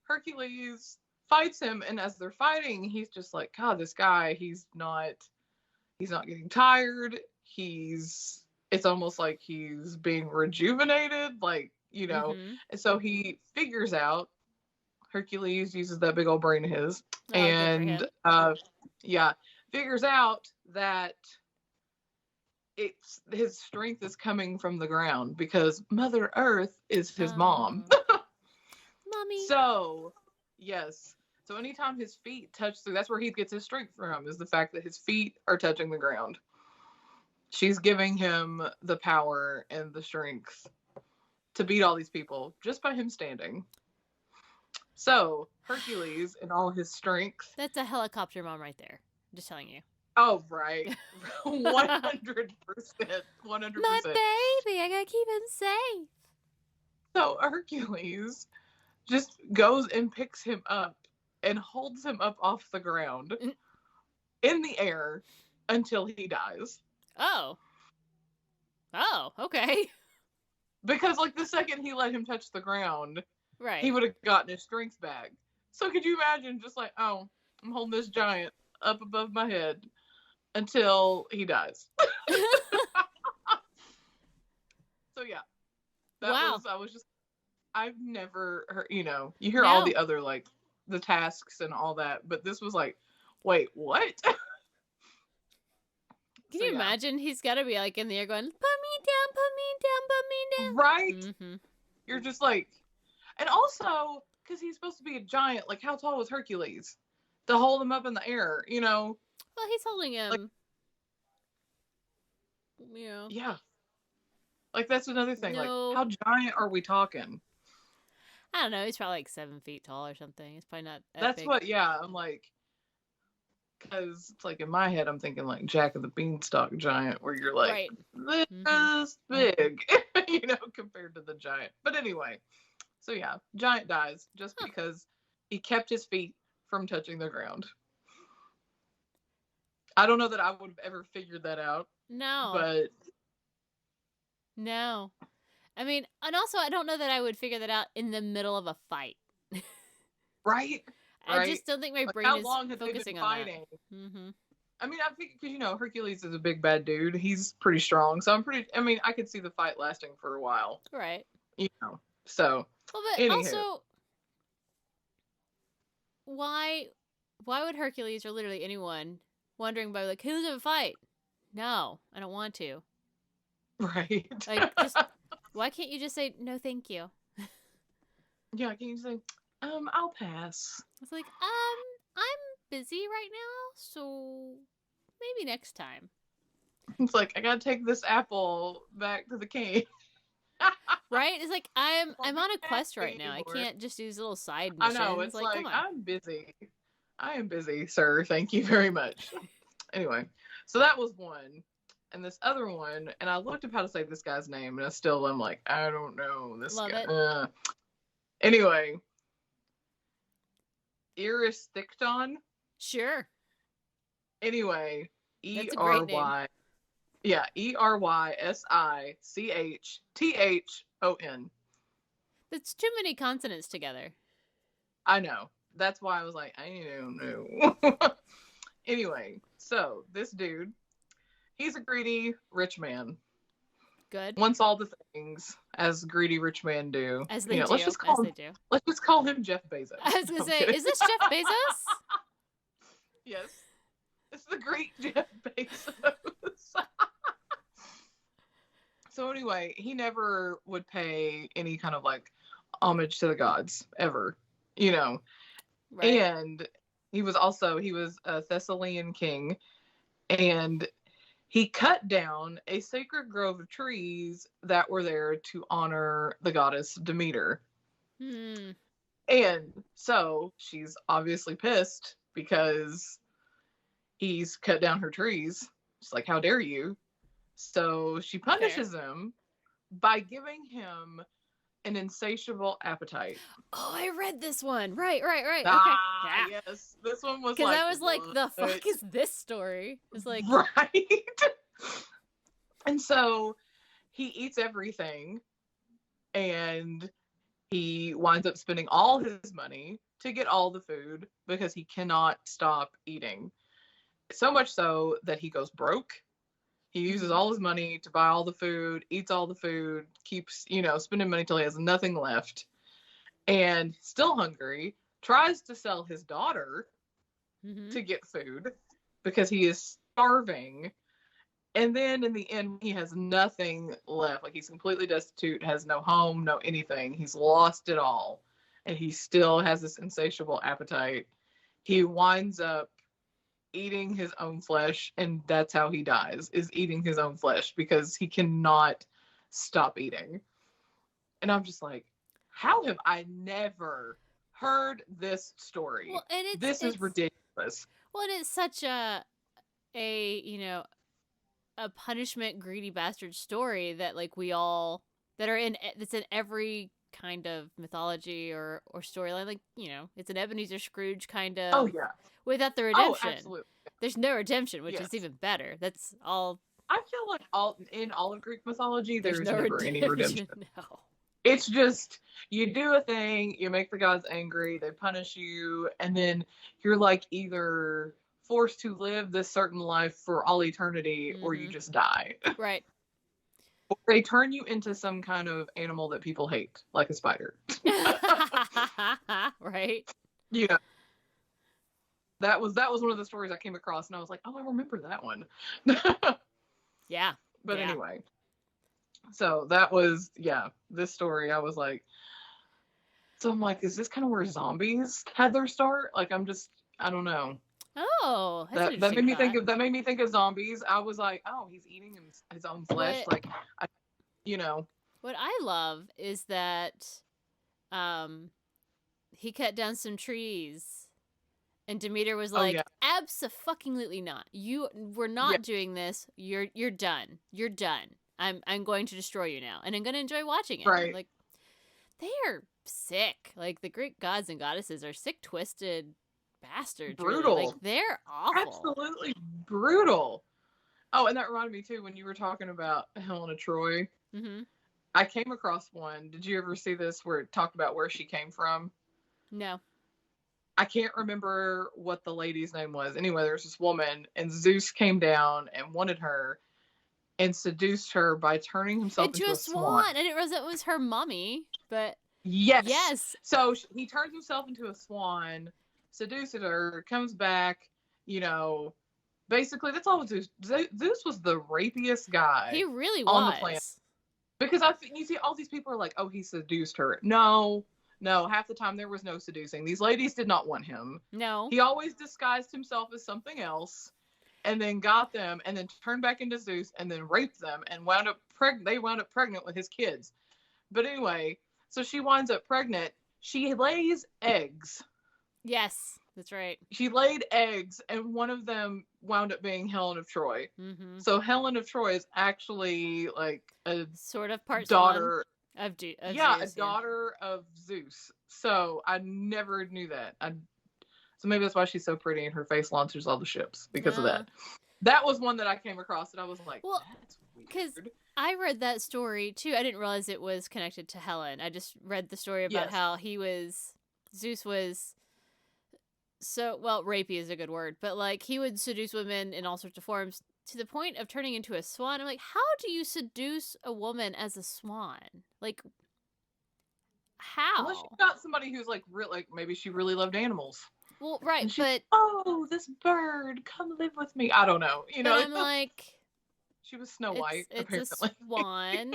Hercules fights him, and as they're fighting, he's just like, "God, this guy, he's not getting tired. It's almost like he's being rejuvenated, like, And so he figures out, Hercules uses that big old brain of his, and figures out that his strength is coming from the ground because Mother Earth is his mom. Mommy. So, yes. So anytime his feet touch that's where he gets his strength from, is the fact that his feet are touching the ground. She's giving him the power and the strength to beat all these people just by him standing. So Hercules, in all his strength. That's a helicopter mom right there. I'm just telling you. Oh, right. 100%. 100%. My baby, I gotta keep him safe. So Hercules just goes and picks him up and holds him up off the ground in the air until he dies. Oh, okay. Because, like, the second he let him touch the ground, right, he would have gotten his strength back. So could you imagine just like, oh, I'm holding this giant up above my head until he dies. So yeah, I've never heard, you hear all the other, like, the tasks and all that, but this was like, wait, what? Can you imagine? He's got to be like in the air going, put me down, put me down, put me down. Right? Mm-hmm. You're just like, and also, because he's supposed to be a giant, like, how tall was Hercules to hold him up in the air, Well, he's holding him. Like, yeah. Like, that's another thing. No. Like, how giant are we talking? I don't know. He's probably like 7 feet tall or something. It's probably not that That's big. What, yeah. I'm like, because it's like in my head, I'm thinking like Jack of the Beanstalk giant, where you're like, this big, compared to the giant. But anyway, so yeah, giant dies just because he kept his feet from touching the ground. I don't know that I would have ever figured that out. No. But. No. I mean, and also I don't know that I would figure that out in the middle of a fight. Right? I just don't think my brain is focusing on that. Mm-hmm. I mean, I think because Hercules is a big bad dude. He's pretty strong, so I could see the fight lasting for a while. Right. So. Well, but anywho. Also, why would Hercules or literally anyone wondering by like, who's in a fight? No, I don't want to. Right. Like, why can't you just say no, thank you? Yeah, can you say, I'll pass. It's like, I'm busy right now, so maybe next time. It's like, I gotta take this apple back to the cave. Right? It's like, I'm on a quest right now. I can't just do these little side missions. I know, it's like come on. I'm busy. I am busy, sir. Thank you very much. Anyway, so that was one. And this other one, and I looked up how to say this guy's name, and I'm like, I don't know this Love guy. It. Anyway, Erysichthon. Sure. Anyway, E-R-Y. Yeah, Erysichthon. That's too many consonants together. I know. That's why I was like, I don't know. Anyway, so this dude, he's a greedy rich man. Good. Wants all the things, as greedy rich men do. As they do. Let's just call him. Let's just call him Jeff Bezos. I was gonna say, is this Jeff Bezos? Yes, it's the Greek Jeff Bezos. So anyway, he never would pay any kind of like homage to the gods ever, Right. And he was a Thessalian king, and he cut down a sacred grove of trees that were there to honor the goddess Demeter. And so she's obviously pissed because he's cut down her trees. She's like, how dare you? So she punishes him by giving him an insatiable appetite. Oh, I read this one. Right. Okay. Yes. This one was because I was like, the fuck is this story? It's like, right. And so he eats everything, and he winds up spending all his money to get all the food because he cannot stop eating. So much so that he goes broke. He uses all his money to buy all the food, eats all the food, keeps, spending money till he has nothing left, and still hungry, tries to sell his daughter to get food because he is starving. And then in the end, he has nothing left. Like, he's completely destitute, has no home, no anything. He's lost it all. And he still has this insatiable appetite. He winds up eating his own flesh, and that's how he dies, is eating his own flesh, because he cannot stop eating. And I'm just like, how have I never heard this story? Well, and this is ridiculous. Well, and it's such a punishment greedy bastard story that like we all that are in that's in every kind of mythology or storyline. Like, it's an Ebenezer Scrooge kind of. Oh yeah. Without the redemption. Oh, absolutely. There's no redemption, which is even better. That's all. I feel like in all of Greek mythology, there's no never any redemption. No. It's just, you do a thing, you make the gods angry, they punish you, and then you're like either forced to live this certain life for all eternity, or you just die. Right. Or they turn you into some kind of animal that people hate, like a spider. Right. That was one of the stories I came across, and I was like, oh, I remember that one. Yeah. But anyway, so that was, this story, I was like, so I'm like, is this kind of where zombies had their start? Like, I don't know. Oh, that made me think of zombies. I was like, oh, he's eating his own flesh. What I love is that he cut down some trees. And Demeter was like, abso-fucking-lutely not. We're not doing this. You're done. You're done. I'm going to destroy you now. And I'm going to enjoy watching it. Right. Like, they are sick. Like, the Greek gods and goddesses are sick, twisted bastards. Brutal. Really. Like, they're awful. Absolutely brutal. Oh, and that reminded me, too, when you were talking about Helen of Troy. Mm-hmm. I came across one. Did you ever see this where it talked about where she came from? No. I can't remember what the lady's name was. Anyway, there's this woman, and Zeus came down and wanted her and seduced her by turning himself into a swan. I didn't realize it was her mummy, but... Yes. So he turns himself into a swan, seduces her, comes back, basically, that's all Zeus. Zeus was the rapiest guy. He really on was. The planet. Because you see all these people are like, oh, he seduced her. No, half the time there was no seducing. These ladies did not want him. No. He always disguised himself as something else, and then got them, and then turned back into Zeus, and then raped them, and they wound up pregnant with his kids. But anyway, so she winds up pregnant. She lays eggs. Yes, that's right. She laid eggs, and one of them wound up being Helen of Troy. Mm-hmm. So Helen of Troy is actually like a sort of part daughter. Of Zeus, a daughter of Zeus. So I never knew that. So maybe that's why she's so pretty and her face launches all the ships because of that. That was one that I came across and I was like, that's weird. Because I read that story too. I didn't realize it was connected to Helen. I just read the story about how Zeus was so, well, rapey is a good word, but like he would seduce women in all sorts of forms to the point of turning into a swan. I'm like, how do you seduce a woman as a swan? Like, how? Unless you got somebody who's like maybe she really loved animals. Well, right, and but oh, this bird, come live with me. I don't know. but I'm like, she was Snow White. it's Apparently, a swan.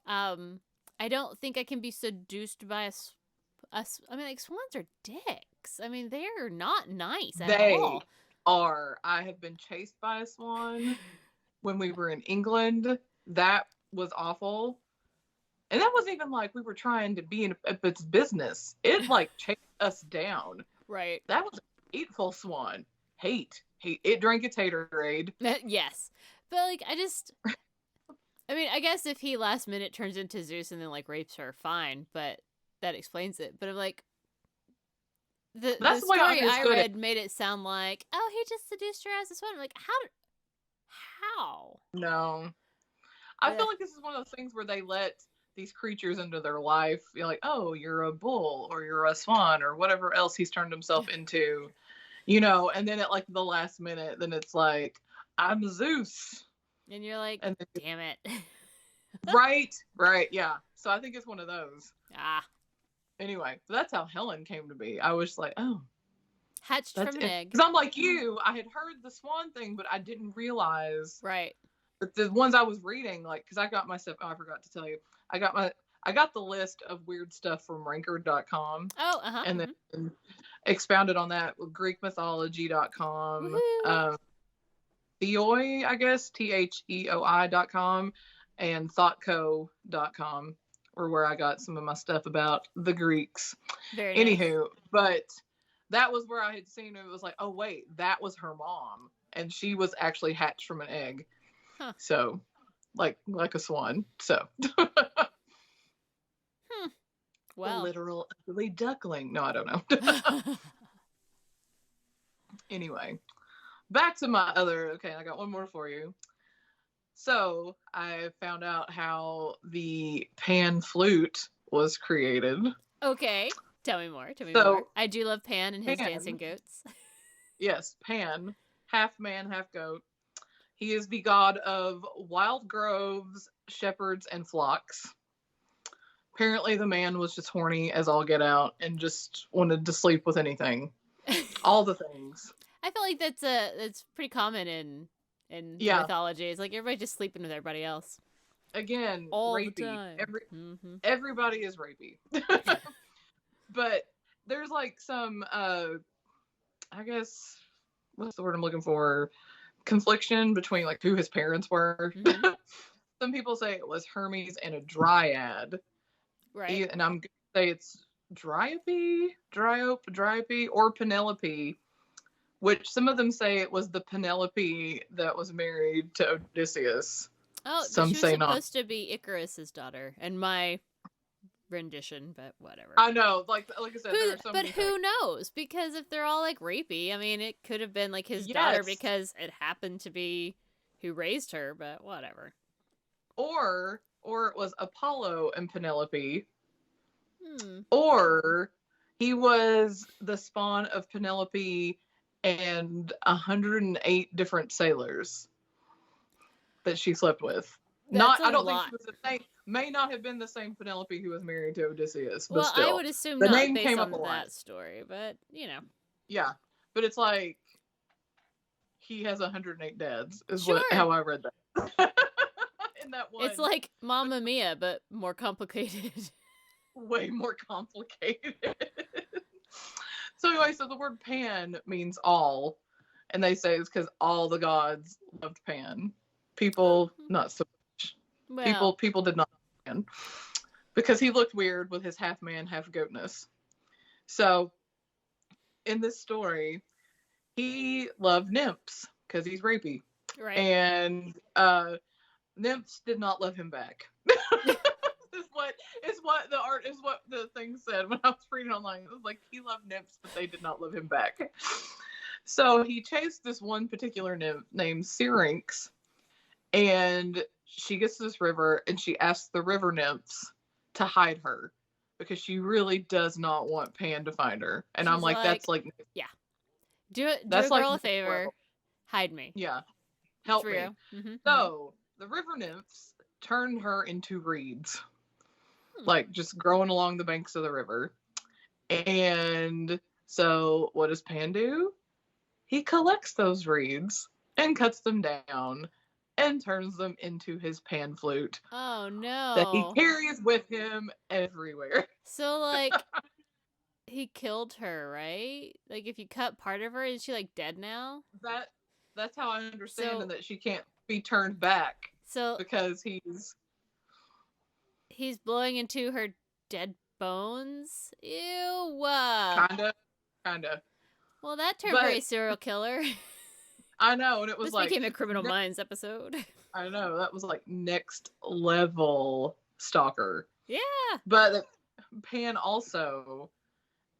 I don't think I can be seduced by I mean, like, swans are dicks. I mean, they're not nice at all. Are. I have been chased by a swan when we were in England. That was awful. And that wasn't even like we were trying to be in its business. It like chased us down. Right. That was a hateful swan. Hate. It drank its haterade. Yes. But like, I mean, I guess if he last minute turns into Zeus and then like rapes her, fine, but that explains it. But I'm like, the story I read made it sound like, oh, he just seduced her as a swan. I'm like, how? No. I feel like this is one of those things where they let these creatures into their life. You're like, oh, you're a bull or you're a swan or whatever else he's turned himself into, you know, and then at like the last minute, then it's like, I'm Zeus. And you're like, and damn it. Right, yeah. So I think it's one of those. Ah. Anyway, that's how Helen came to be. I was like, oh. Hatched from an egg. Because I'm like you, I had heard the swan thing, but I didn't realize. Right. But the ones I was reading, like, because I got my stuff, I forgot to tell you. I got the list of weird stuff from ranker.com. Oh, uh-huh. And then expounded on that with Greek Mythology.com. Theoi, I guess, THEOI.com, and thoughtco.com were where I got some of my stuff about the Greeks. Very Anywho, but that was where I had seen it. It was like, oh, wait, that was her mom. And she was actually hatched from an egg. Huh. So, like a swan. So. Well. The literal ugly duckling. No, I don't know. Anyway, back to my other. Okay, I got one more for you. So I found out how the pan flute was created. Okay, tell me more. More. I do love Pan and his dancing goats. Yes, Pan, half man, half goat. He is the god of wild groves, shepherds, and flocks. Apparently, the man was just horny as all get out and just wanted to sleep with anything. All the things. I feel like that's pretty common in mythology. It's like everybody just sleeping with everybody else. Again, all rapey. The time. Everybody is rapey. But there's like some, I guess, what's the word I'm looking for? Confliction between like who his parents were. Some people say it was Hermes and a dryad. Right. And I'm going to say it's Dryope, or Penelope, which some of them say it was the Penelope that was married to Odysseus. Oh, some she was say supposed to be Icarus's daughter, and my rendition, but whatever. I know, like I said, there are so many who knows? Because if they're all like rapey, I mean, it could have been like his daughter because it happened to be who raised her, but whatever. Or it was Apollo and Penelope. Or he was the spawn of Penelope and 108 different sailors that she slept with. I don't think she was the same. May not have been the same Penelope who was married to Odysseus. But still, I would assume the not name based came on up that story, but you know. Yeah, but it's like he has 108 dads. Is sure. how I read that. In that one. It's like Mamma Mia, but more complicated. Way more complicated. So anyway, the word Pan means all, and they say it's because all the gods loved Pan. People not so much. Well, people did not love Pan because he looked weird with his half man, half goatness. So in this story, he loved nymphs because he's rapey, right? And nymphs did not love him back. is what the thing said when I was reading online. It was like he loved nymphs, but they did not love him back. So he chased this one particular nymph named Syrinx, and she gets to this river and she asks the river nymphs to hide her because she really does not want Pan to find her. And she's that's like, yeah, do a girl a favor, hide me. Yeah. Help For me. real. Mm-hmm. So the river nymphs turned her into reeds, Hmm. like just growing along the banks of the river. And so what does Pan do? He collects those reeds and cuts them down and turns them into his pan flute Oh that he no. carries with him everywhere. So like he killed her, right? Like if you cut part of her, is she like dead now? That's how I understand, So and that she can't be turned back so because he's blowing into her dead bones. Ew. kinda. Well, that turned But very serial killer. I know, and it was This like became a Criminal Minds episode. I know that was like next level stalker. Yeah. But Pan also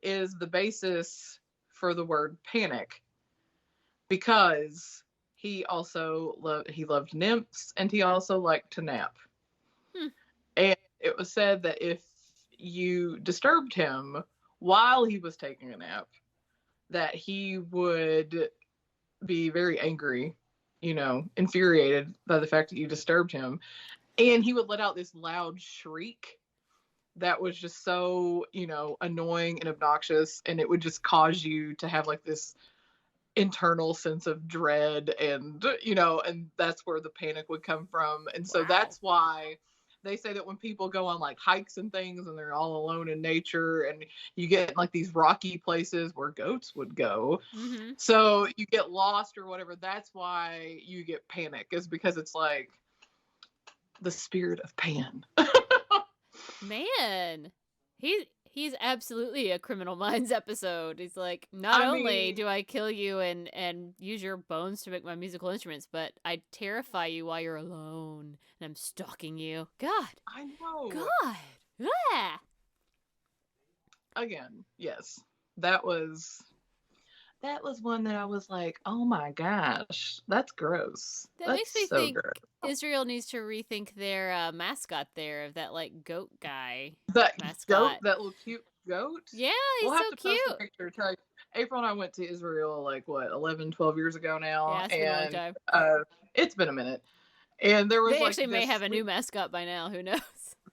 is the basis for the word panic because he loved nymphs and he also liked to nap. And it was said that if you disturbed him while he was taking a nap, that he would be very angry, infuriated by the fact that you disturbed him. And he would let out this loud shriek that was just so, annoying and obnoxious. And it would just cause you to have like this internal sense of dread. And, and that's where the panic would come from. And so that's why they say that when people go on like hikes and things and they're all alone in nature and you get like these rocky places where goats would go, so you get lost or whatever, that's why you get panic, is because it's like the spirit of Pan. Man, he's absolutely a Criminal Minds episode. He's like, not only do I kill you and use your bones to make my musical instruments, but I terrify you while you're alone and I'm stalking you. God. I know. God. Ah. Again, yes. That was one that I was like, oh my gosh, that's gross. That makes me think Israel needs to rethink their mascot there of that like goat guy. That mascot. Goat, that little cute goat. Yeah, he's we'll have so to cute. Post a picture. Tell you, April and I went to Israel like 11, 12 years ago now. Yeah, it's been a long time. It's been a minute. And there was they actually may have a new mascot by now. Who knows?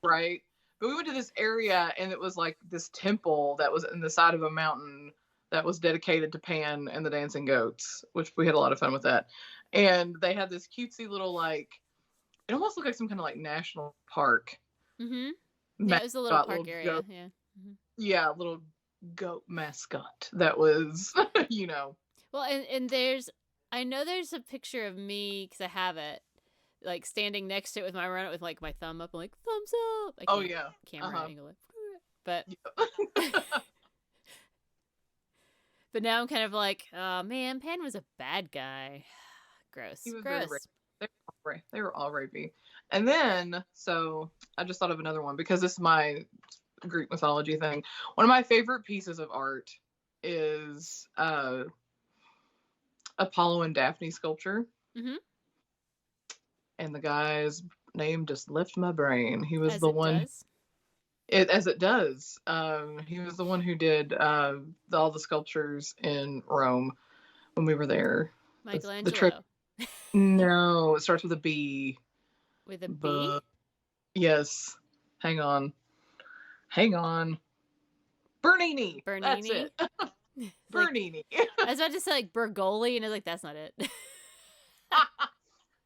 Right. But we went to this area and it was like this temple that was in the side of a mountain that was dedicated to Pan and the dancing goats, which we had a lot of fun with that. And they had this cutesy little like, it almost looked like some kind of like national park. Yeah, it was a little park area. Goat. Yeah. Yeah, little goat mascot that was, Well, and I know there's a picture of me because I have it, like standing next to it with my run with like my thumb up, and like thumbs up. Camera angle it, but. Yeah. But now I'm kind of like, oh man, Pan was a bad guy. Gross. He was gross. They were all rapey. And then, so I just thought of another one because this is my Greek mythology thing. One of my favorite pieces of art is Apollo and Daphne sculpture. And the guy's name just left my brain. He was the one. Does. As it does. He was the one who did all the sculptures in Rome when we were there. Michelangelo. No, it starts with a B. With a B? Yes. Hang on. Bernini. That's it. Bernini. I was about to say like Bergoli, and I was like, that's not it.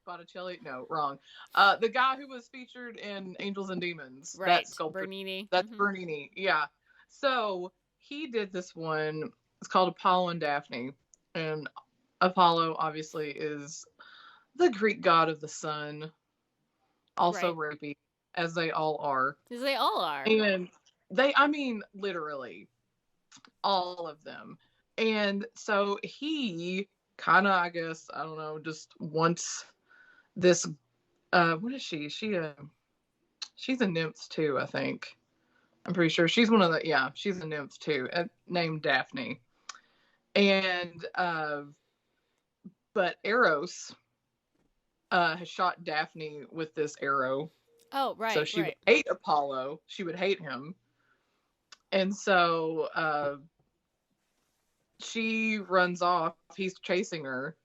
Botticelli? No, wrong. The guy who was featured in Angels and Demons. Right. That sculptor. Bernini. That's Bernini. Yeah. So he did this one. It's called Apollo and Daphne. And Apollo obviously is the Greek god of the sun. Also rapey, as they all are. As they all are. And literally, all of them. And so he kind of, I guess, I don't know, just wants this, what is she? She's a nymph too, I think. I'm pretty sure she's she's a nymph too, named Daphne. And, but Eros has shot Daphne with this arrow. Oh, right. So she would hate Apollo. She would hate him. And so she runs off. He's chasing her.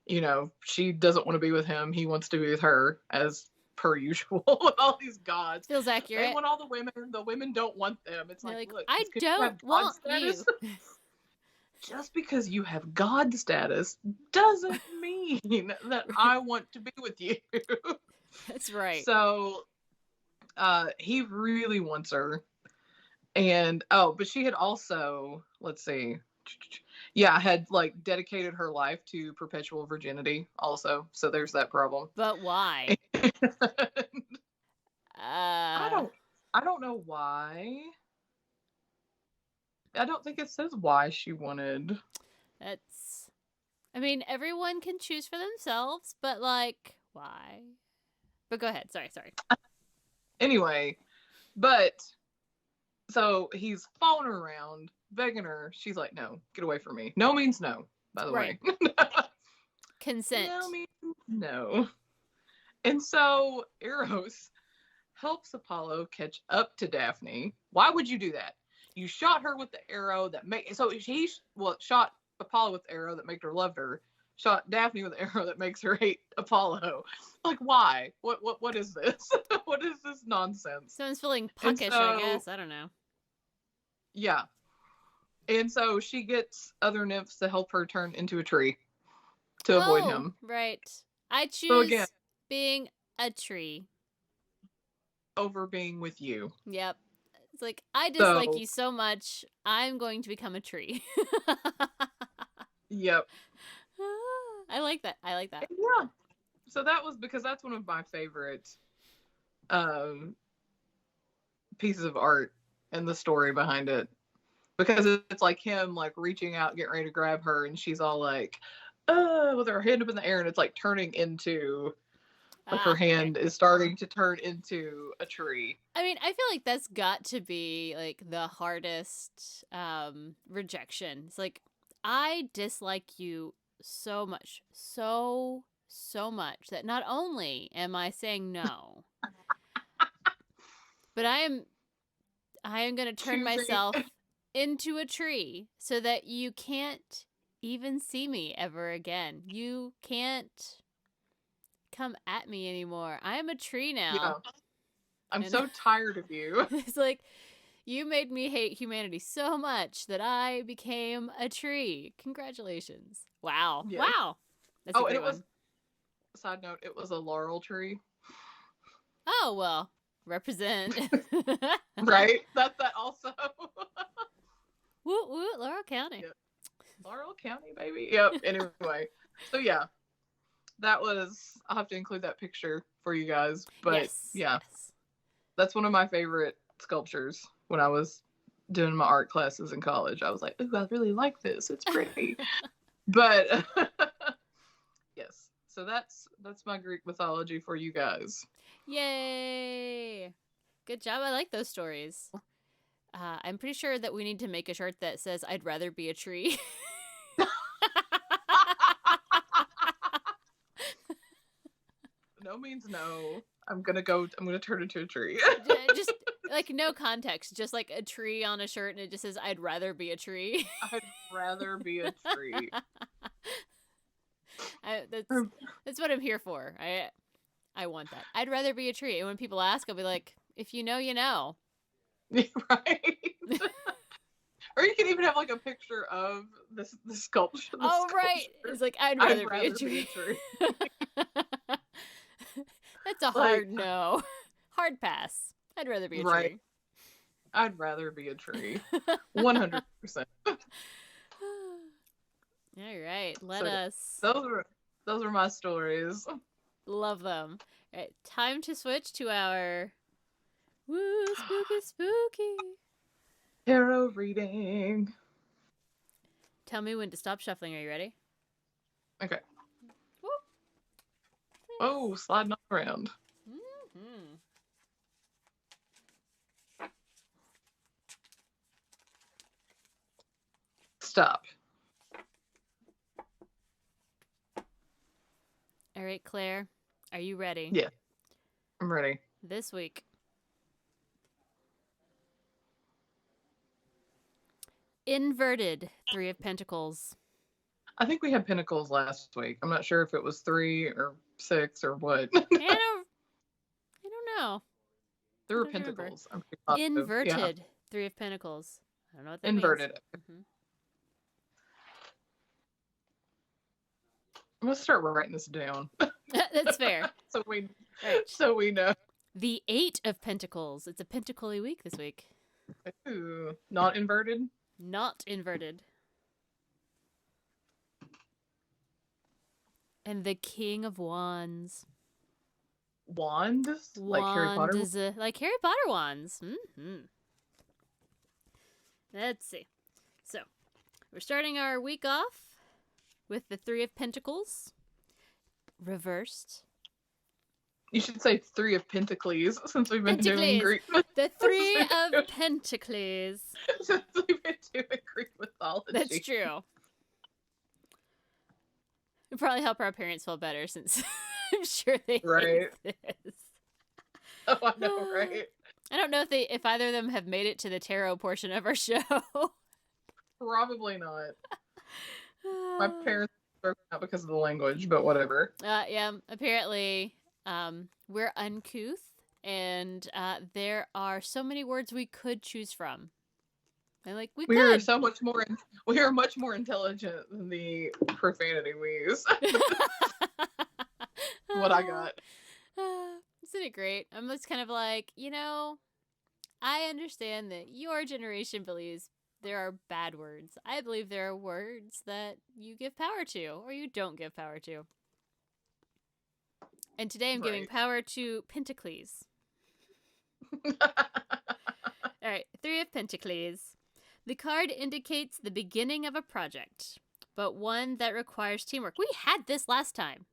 you know, she doesn't want to be with him. He wants to be with her, as per usual with all these gods. Feels They accurate. want all the women. The women don't want them. It's They're like, look, I you don't have god want status. you. Just because you have god status doesn't mean that I want to be with you. That's right. So he really wants her. And but she had also, let's see, had like dedicated her life to perpetual virginity also. So there's that problem. But why? I don't know why. I don't think it says why she wanted. That's, I mean, everyone can choose for themselves, but like, why? But go ahead. Sorry. Anyway, but so he's following her around, begging her. She's like, no, get away from me. No means no, by the way. Consent. No means no. And so Eros helps Apollo catch up to Daphne. Why would you do that? You shot her with the arrow that shot Apollo with the arrow that made her love her. Shot Daphne with the arrow that makes her hate Apollo. Like, why? What is this? What is this nonsense? Someone's feeling puckish, I guess. I don't know. Yeah. And so she gets other nymphs to help her turn into a tree to avoid him. Right. I choose being a tree over being with you. Yep. It's like, I dislike you so much, I'm going to become a tree. Yep. I like that. Yeah. So that was because that's one of my favorite pieces of art and the story behind it. Because it's like him like reaching out, getting ready to grab her, and she's all like, with her hand up in the air, and it's like turning into like her hand is starting to turn into a tree. I mean, I feel like that's got to be like the hardest rejection. It's like, I dislike you so much, so much that not only am I saying no, but I am going to turn myself into a tree so that you can't even see me ever again. You can't come at me anymore. I am a tree now. Yeah. I'm so tired of you. It's like, you made me hate humanity so much that I became a tree. Congratulations. Wow. Yes. Wow. That's a great one. Side note, it was a laurel tree. Oh, well, represent. Right? That also. Woot woot, Laurel County. Yep. Laurel County, baby. Yep. Anyway. So yeah. That was, I'll have to include that picture for you guys. But yes. That's one of my favorite sculptures when I was doing my art classes in college. I was like, ooh, I really like this. It's pretty. But yes. So that's my Greek mythology for you guys. Yay. Good job. I like those stories. I'm pretty sure that we need to make a shirt that says, I'd rather be a tree. No means no. I'm gonna turn into a tree. Just like no context, just like a tree on a shirt, and it just says, I'd rather be a tree. I'd rather be a tree. That's what I'm here for. I want that. I'd rather be a tree. And when people ask, I'll be like, if you know, you know. Right. Or you can even have like a picture of the sculpture. Right. It's like, I'd rather be a tree. That's a hard no. Hard pass. I'd rather be a tree. I'd rather be a tree. 100%. All right. Let us. Those are my stories. Love them. All right, time to switch to our woo spooky tarot reading. Tell me when to stop shuffling. Are you ready? Okay. Woo. Oh, sliding around. Mm-hmm. Stop. All right, Claire, are you ready? Yeah, I'm ready. This week, inverted Three of Pentacles. I think we had Pentacles last week. I'm not sure if it was 3 or 6 or what. I don't know. There were I don't remember. Pentacles. I'm pretty positive. Inverted. Yeah. Three of Pentacles. I don't know what that Inverted. means. Mm-hmm. I'm gonna start writing this down. That's fair. So we know. The 8 of Pentacles. It's a pentacle-y week this week. Ooh, not inverted? Not inverted. And the King of Wands. Wand? Like Harry Potter? Like Harry Potter wands. Mm-hmm. Let's see. So, we're starting our week off with the 3 of Pentacles. Reversed. You should say 3 of Pentacles, since we've been doing Greek mythology. The 3 of Pentacles. Since we've been doing Greek mythology. That's true. It'd probably help our parents feel better, since I'm sure they hate this. Oh, I know, right? I don't know if either of them have made it to the tarot portion of our show. Probably not. My parents broke out because of the language, but whatever. Yeah, apparently we're uncouth, and there are so many words we could choose from. And like we are so much more. We are much more intelligent than the profanity we use. What I got. Isn't it great? I'm just kind of like, I understand that your generation believes there are bad words. I believe there are words that you give power to, or you don't give power to. And today I'm giving power to Pentacles. All right, 3 of Pentacles. The card indicates the beginning of a project, but one that requires teamwork. We had this last time.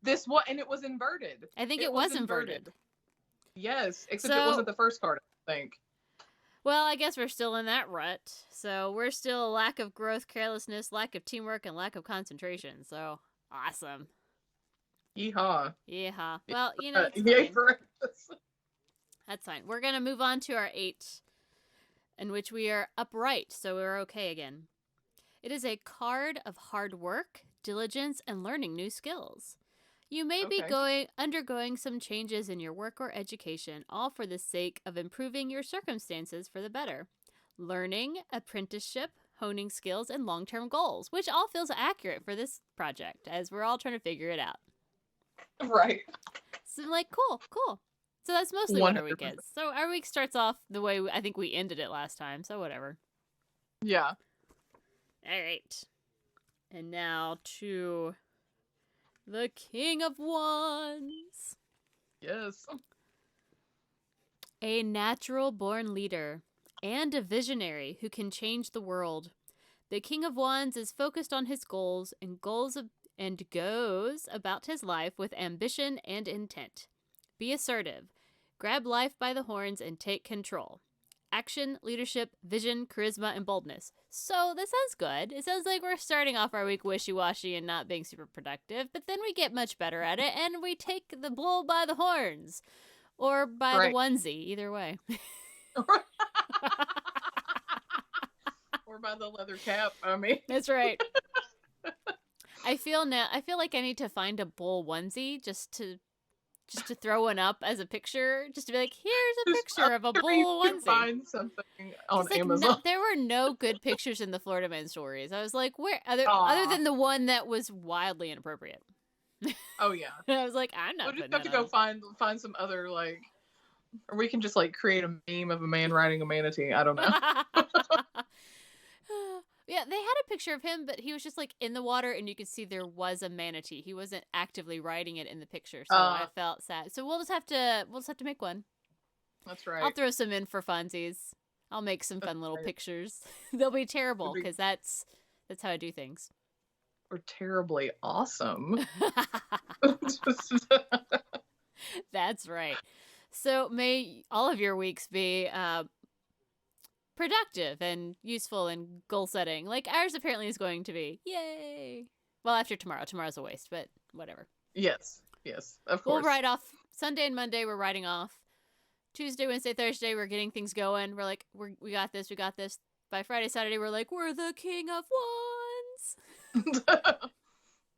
And it was inverted. I think it was inverted. Yes, except it wasn't the first card, I think. Well, I guess we're still in that rut. So we're still lack of growth, carelessness, lack of teamwork, and lack of concentration. So awesome. Yeehaw. Yeehaw. Well, that's fine. We're going to move on to our 8, in which we are upright, so we're okay again. It is a card of hard work, diligence, and learning new skills. You may be undergoing some changes in your work or education, all for the sake of improving your circumstances for the better. Learning, apprenticeship, honing skills, and long-term goals, which all feels accurate for this project, as we're all trying to figure it out. Right. So I'm like, cool. So that's mostly 100%. What our week is. So our week starts off the way I think we ended it last time, so whatever. Yeah. All right. And now to the King of Wands. Yes. A natural-born leader and a visionary who can change the world. The King of Wands is focused on his goals and goes about his life with ambition and intent. Be assertive. Grab life by the horns and take control. Action, leadership, vision, charisma, and boldness. So this sounds good. It sounds like we're starting off our week wishy-washy and not being super productive, but then we get much better at it, and we take the bull by the horns. Or by the onesie, either way. Or by the leather cap, I mean. That's right. I feel like I need to find a bull onesie just to throw one up as a picture, just to be like, here's a picture of a bull onesie. Find something on Amazon. There were no good pictures in the Florida Man stories. I was like, where other than the one that was wildly inappropriate. Oh yeah. I was like, I'm not. We'll just have to go find some other or we can just create a meme of a man riding a manatee. I don't know. Yeah, they had a picture of him, but he was just in the water, and you could see there was a manatee. He wasn't actively riding it in the picture, so I felt sad. So we'll just have to make one. That's right. I'll throw some in for funsies. I'll make some fun little pictures. They'll be terrible because that's how I do things. Or terribly awesome. That's right. So may all of your weeks be productive and useful and goal setting, like ours apparently is going to be. Yay! Well, after tomorrow's a waste, but whatever. Yes, of course. We'll write off Sunday and Monday. We're writing off. Tuesday, Wednesday, Thursday, we're getting things going. We're we got this. By Friday, Saturday, we're like, we're the King of Wands.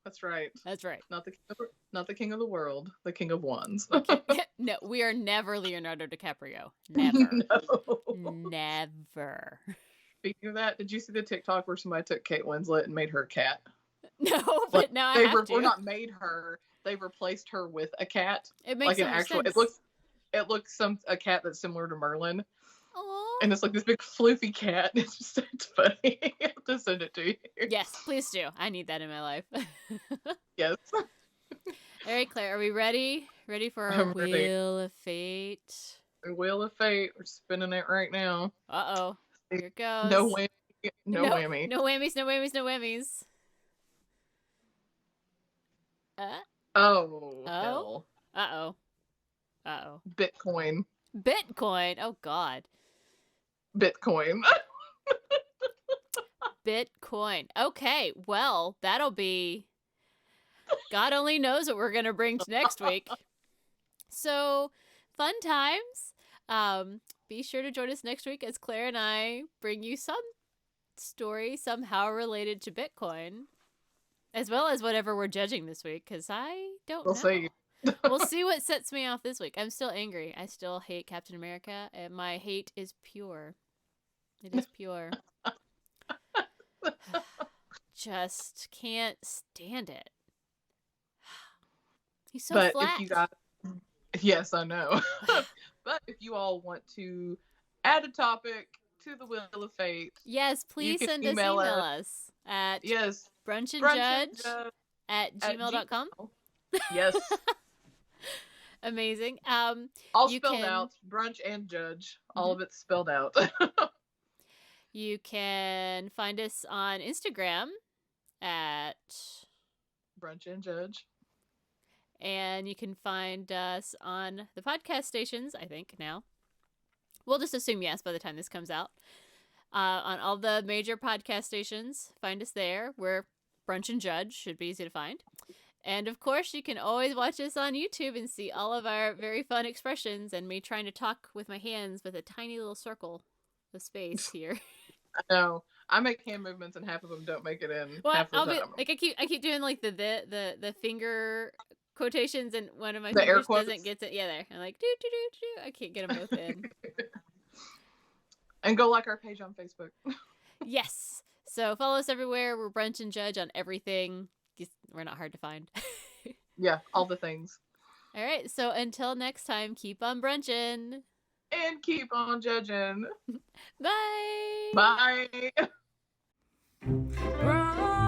That's right. That's right. Not the king of the world, the king of wands. No, we are never Leonardo DiCaprio. Never. No. Never. Speaking of that, did you see the TikTok where somebody took Kate Winslet and made her a cat? No, but Like, now I have to. Or not made her. They replaced her with a cat. It makes like an actual. sense. It looks a cat that's similar to Merlin. Aww. And it's like this big floofy cat. It's funny. I have to send it to you. Yes, please do. I need that in my life. Yes. All right, Claire, are we ready? Ready for our Wheel of Fate? Wheel of Fate. We're spinning it right now. Uh-oh. Here it goes. No whammy. No whammy. No whammies, no whammies, no whammies. Oh. Hell. Uh-oh. Uh-oh. Bitcoin. Bitcoin. Oh, God. Bitcoin. Bitcoin. Okay, well, that'll be... God only knows what we're going to bring next week. So, fun times. Be sure to join us next week as Claire and I bring you some story somehow related to Bitcoin, as well as whatever we're judging this week, because I don't know. We'll see. We'll see what sets me off this week. I'm still angry. I still hate Captain America, and my hate is pure. It is pure. Just can't stand it. He's so flat. If you got, yes, I know. But if you all want to add a topic to the Wheel of Fate, yes, please send us email us at brunchandjudge at gmail.com. Yes. Amazing. All spelled out. Brunch and Judge. All of it's spelled out. You can find us on Instagram at Brunch and Judge. And you can find us on the podcast stations, I think, now. We'll just assume yes by the time this comes out. On all the major podcast stations, find us there. We're Brunch and Judge. Should be easy to find. And, of course, you can always watch us on YouTube and see all of our very fun expressions and me trying to talk with my hands with a tiny little circle of space here. I know. I make hand movements and half of them don't make it in. Well, half of the time. I keep doing like the finger quotations, and one of my The fingers doesn't get it. Yeah, there. I'm like, do. I can't get them both in. And go like our page on Facebook. Yes. So follow us everywhere. We're Brunch and Judge on everything. We're not hard to find. Yeah, all the things. All right. So until next time, keep on brunching. And keep on judging. Bye. Bye.